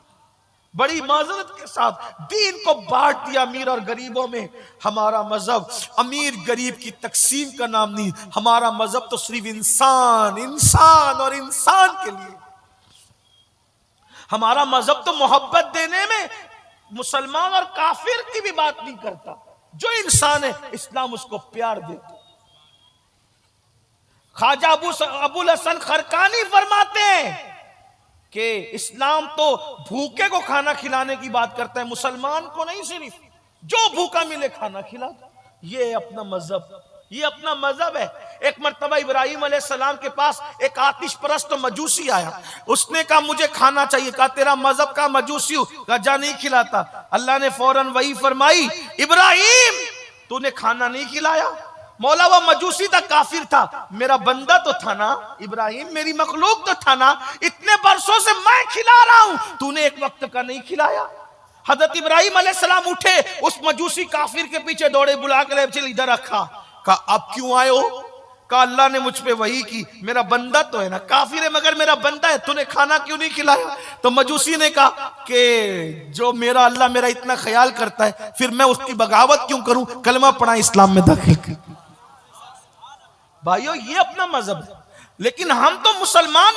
बड़ी माजरत के साथ दीन को बांट दिया अमीर और गरीबों में। हमारा मजहब अमीर गरीब की तकसीम का नाम नहीं, हमारा मजहब तो सिर्फ इंसान, इंसान और इंसान के लिए। हमारा मजहब तो मोहब्बत देने में मुसलमान और काफिर की भी बात नहीं करता। जो इंसान है इस्लाम उसको प्यार देता। ख्वाजा अबुल हसन खरकानी फरमाते हैं कि इस्लाम तो भूखे को खाना खिलाने की बात करता है, मुसलमान को नहीं, सिर्फ जो भूखा मिले खाना खिलाता। ये अपना मजहब, ये अपना मजहब है। एक मर्तबा इब्राहिम अलैहिस्सलाम के पास एक आतिश परस्त मजूसी आया, उसने कहा मुझे खाना चाहिए। कहा तेरा मजहब का मजूसी हूं? कहा जा नहीं खिलाता। अल्लाह ने फौरन वही फरमाई, इब्राहिम तूने खाना नहीं खिलाया। मौला वो मजूसी था, काफिर था, मेरा बंदा तो था ना इब्राहिम, मेरी मखलूक तो था ना, इतने बरसों से मैं खिला रहा हूं, तूने एक वक्त का नहीं खिलाया। हजरत इब्राहिम अलैहिस्सलाम उठे, उस मजूसी काफिर के पीछे दौड़े, बुला कर चल इधर रखा। कहा अब क्यों आए हो? कहा अल्लाह ने मुझ पे वही की, मेरा बंदा तो है ना, काफिर है मगर मेरा बंदा है, तूने खाना क्यों नहीं खिलाया? तो मजूसी ने कहा कि जो मेरा अल्लाह मेरा इतना ख्याल करता है, फिर मैं उसकी बगावत क्यों करूं? कलमा पढ़ा, इस्लाम में दाखिल कर। भाइयों ये अपना मजहब है, लेकिन हम तो मुसलमान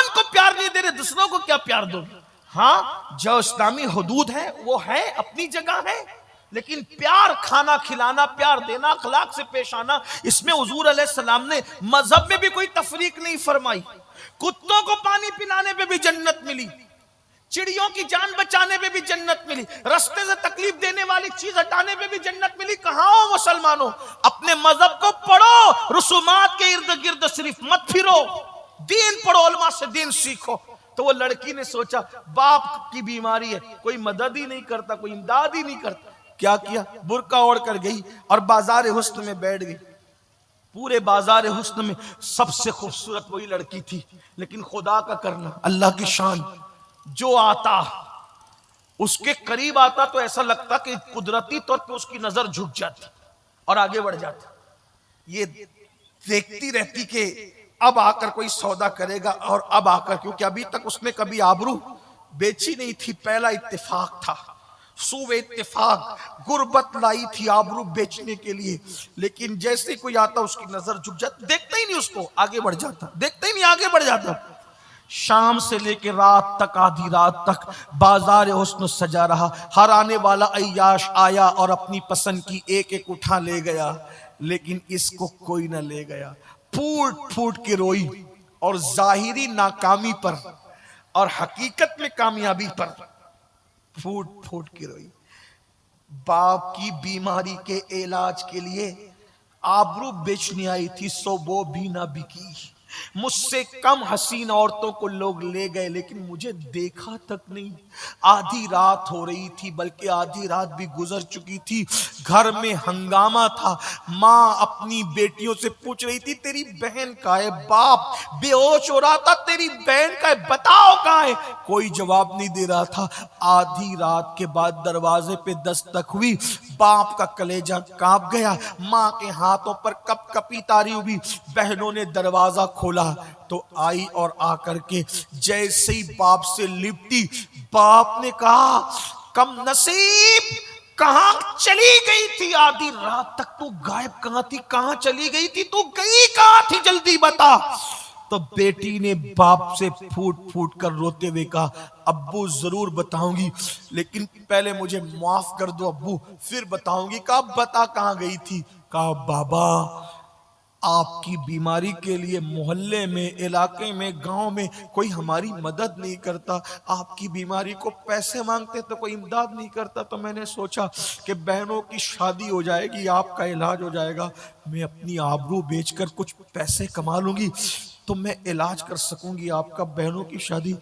को प्यार नहीं दे रहे, दूसरों को क्या प्यार दोगे? हाँ, जो इस्लामी हुदूद है वो है, अपनी जगह है, लेकिन प्यार खाना खिलाना, प्यार देना, अखलाक से पेश आना, इसमें हुजूर अलैहिस्सलाम ने मजहब में भी कोई तफरीक नहीं फरमाई। कुत्तों को पानी पिलाने पे भी जन्नत मिली, चिड़ियों की जान बचाने पे भी जन्नत मिली, रास्ते से तकलीफ देने वाली चीज हटाने पे भी जन्नत मिली। कहां हो मुसलमानों, अपने मजहब को पढ़ो, रसूमात के इर्द गिर्द सिर्फ मत फिरो, दीन पढ़ो, उलमा से दीन सीखो। तो वो लड़की ने सोचा बाप की बीमारी है, कोई मदद ही नहीं करता, कोई इमदाद ही नहीं करता। क्या किया, बुर्का ओढ़ कर गई और बाजार हुस्न में बैठ गई। पूरे बाजार हुस्न में सबसे खूबसूरत वही लड़की थी, लेकिन खुदा का करना, अल्लाह की शान, जो आता उसके करीब आता तो ऐसा लगता कि कुदरती तौर पे उसकी नजर झुक जाती और आगे बढ़ जाती। ये देखती रहती कि अब आकर कोई सौदा करेगा, और अब आकर, क्योंकि अभी तक उसने कभी आबरू बेची नहीं थी, पहला इत्तेफाक था, सूबे इत्तेफाक, गुर्बत लाई थी आबरू बेचने के लिए। लेकिन जैसे कोई आता उसकी नजर झुक जाती, देखता ही नहीं उसको, आगे बढ़ जाता, देखता ही नहीं, आगे बढ़ जाता। शाम से लेके रात तक, आधी रात तक बाजार हुस्न सजा रहा। हर आने वाला अय्याश आया और अपनी पसंद की एक एक उठा ले गया, लेकिन इसको कोई ना ले गया। फूट फूट के रोई, और जाहिरी नाकामी पर और हकीकत में कामयाबी पर फूट फूट के रोई। बाप की बीमारी के इलाज के लिए आबरू बेचने आई थी, सो वो भी ना बिकी। मुझसे कम हसीन औरतों को लोग ले गए, लेकिन मुझे देखा तक नहीं। आधी रात हो रही थी, बल्कि आधी रात भी गुजर चुकी थी। घर में हंगामा था। माँ अपनी बेटियों से पूछ रही थी, तेरी बहन कहाँ है? बाप बेहोश हो रहा था, तेरी बहन कहाँ है, बताओ कहाँ है? कोई जवाब नहीं दे रहा था। आधी रात के बाद दरवाजे पे दस्तक हुई। बाप का कलेजा कांप गया। माँ के हाथों पर कपकपी तारी हुई। बहनों ने दरवाजा खोला तो आई, और आकर के जैसे ही बाप से लिपटी, बाप ने कहा, कम नसीब, कहां चली गई थी? आधी रात तक तू गायब कहां थी? कहां चली गई थी? तू गई कहां थी? जल्दी बता। तो बेटी ने बाप से फूट फूट कर रोते हुए कहा, अब्बू जरूर बताऊंगी, लेकिन पहले मुझे माफ कर दो अब्बू, फिर बताऊंगी। कहा बता कहां गई थी? कहा बाबा, आपकी बीमारी के लिए मोहल्ले में, इलाके में, गांव में कोई हमारी मदद नहीं करता। आपकी बीमारी को पैसे मांगते तो कोई इमदाद नहीं करता। तो मैंने सोचा कि बहनों की शादी हो जाएगी, आपका इलाज हो जाएगा, मैं अपनी आबरू बेचकर कुछ पैसे कमा लूंगी तो मैं इलाज कर सकूंगी आपका, बहनों की शादी।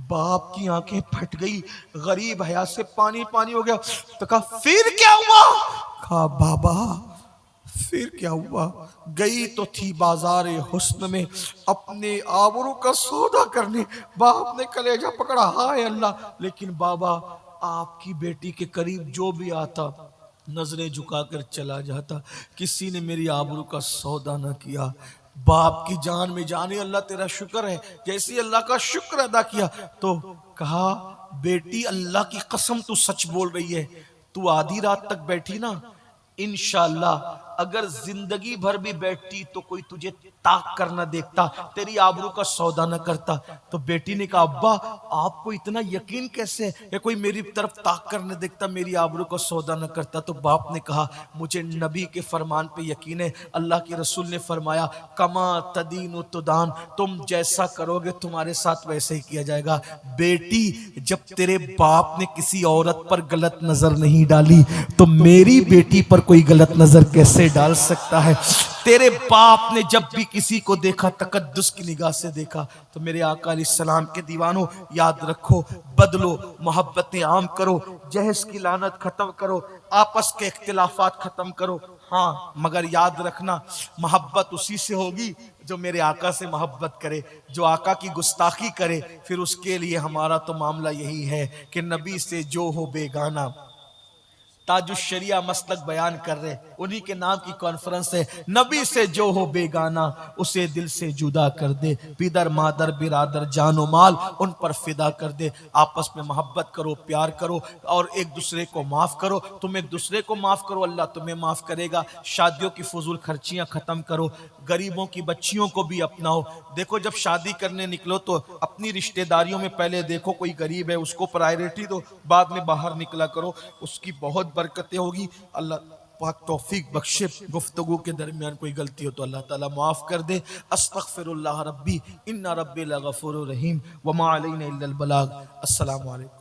बाप की आंखें फट गई, गरीब हया से पानी पानी हो गया। तो कहा फिर क्या हुआ? कहा बाबा फिर क्या हुआ? गई तो थी बाजार हुस्न में अपने आबरू का सौदा करने। बाप ने कलेजा पकड़ा, हाय अल्लाह। लेकिन बाबा, आपकी बेटी के करीब जो भी आता नजरें झुकाकर चला जाता। किसी ने मेरी आबरू का सौदा न किया। बाप की जान में जाने, अल्लाह तेरा शुक्र है। जैसे अल्लाह का शुक्र अदा किया तो कहा, बेटी अल्लाह की कसम तू सच बोल रही है, तू आधी रात तक बैठी ना, इंशाअल्लाह अगर जिंदगी भर भी बैठती तो कोई तुझे ताक कर न देखता, तेरी आबरू का सौदा न करता। तो बेटी ने कहा, अब्बा आपको इतना यकीन कैसे है? कोई मेरी तरफ ताक कर न देखता, मेरी आबरू का सौदा न करता। तो बाप ने कहा, मुझे नबी के फरमान पे यकीन है। अल्लाह के रसूल ने फरमाया, कमा तदीन तुदान, तुम जैसा करोगे तुम्हारे साथ वैसे ही किया जाएगा। बेटी, जब तेरे बाप ने किसी औरत पर गलत नजर नहीं डाली तो मेरी बेटी पर कोई गलत नजर कैसे डाल सकता है? तेरे बाप ने जब भी किसी को देखा तकद्दुस की निगाह से देखा। तो मेरे आका अलैहिस्सलाम के दीवानों, याद रखो, बदलो, मोहब्बतें आम करो, जहस की लानत खत्म करो, आपस के इख्तिलाफात खत्म करो। हाँ, मगर याद रखना, मोहब्बत उसी से होगी जो मेरे आका से मोहब्बत करे। जो आका की गुस्ताखी करे, फिर उसके लिए हमारा तो मामला यही है कि नबी से जो हो बेगाना ताजुश्शरिया मसलक बयान कर रहे, उन्हीं के नाम की कॉन्फ्रेंस है। नबी से जो हो बेगाना उसे दिल से जुदा कर दे, पिदर मादर बिरादर जानो माल उन पर फिदा कर दे। आपस में मोहब्बत करो, प्यार करो और एक दूसरे को माफ करो। तुम एक दूसरे को माफ करो, अल्लाह तुम्हें माफ करेगा। शादियों की फजूल खर्चियां खत्म करो, गरीबों की बच्चियों को भी अपनाओ। देखो जब शादी करने निकलो तो अपनी रिश्तेदारियों में पहले देखो कोई गरीब है उसको प्रायोरिटी दो, बाद में बाहर निकला करो, उसकी बहुत बरकतें होगी। अल्लाह पाक तौफीक बख्शे। गुफ्तगू के दरमियान कोई गलती हो तो अल्लाह ताला माफ कर दे। अस्तगफिरुल्लाह रब्बी इन्ना रब्बी लगफूरुर रहीम व मा अलैना इल्लल बलाग। अस्सलामु अलैकुम।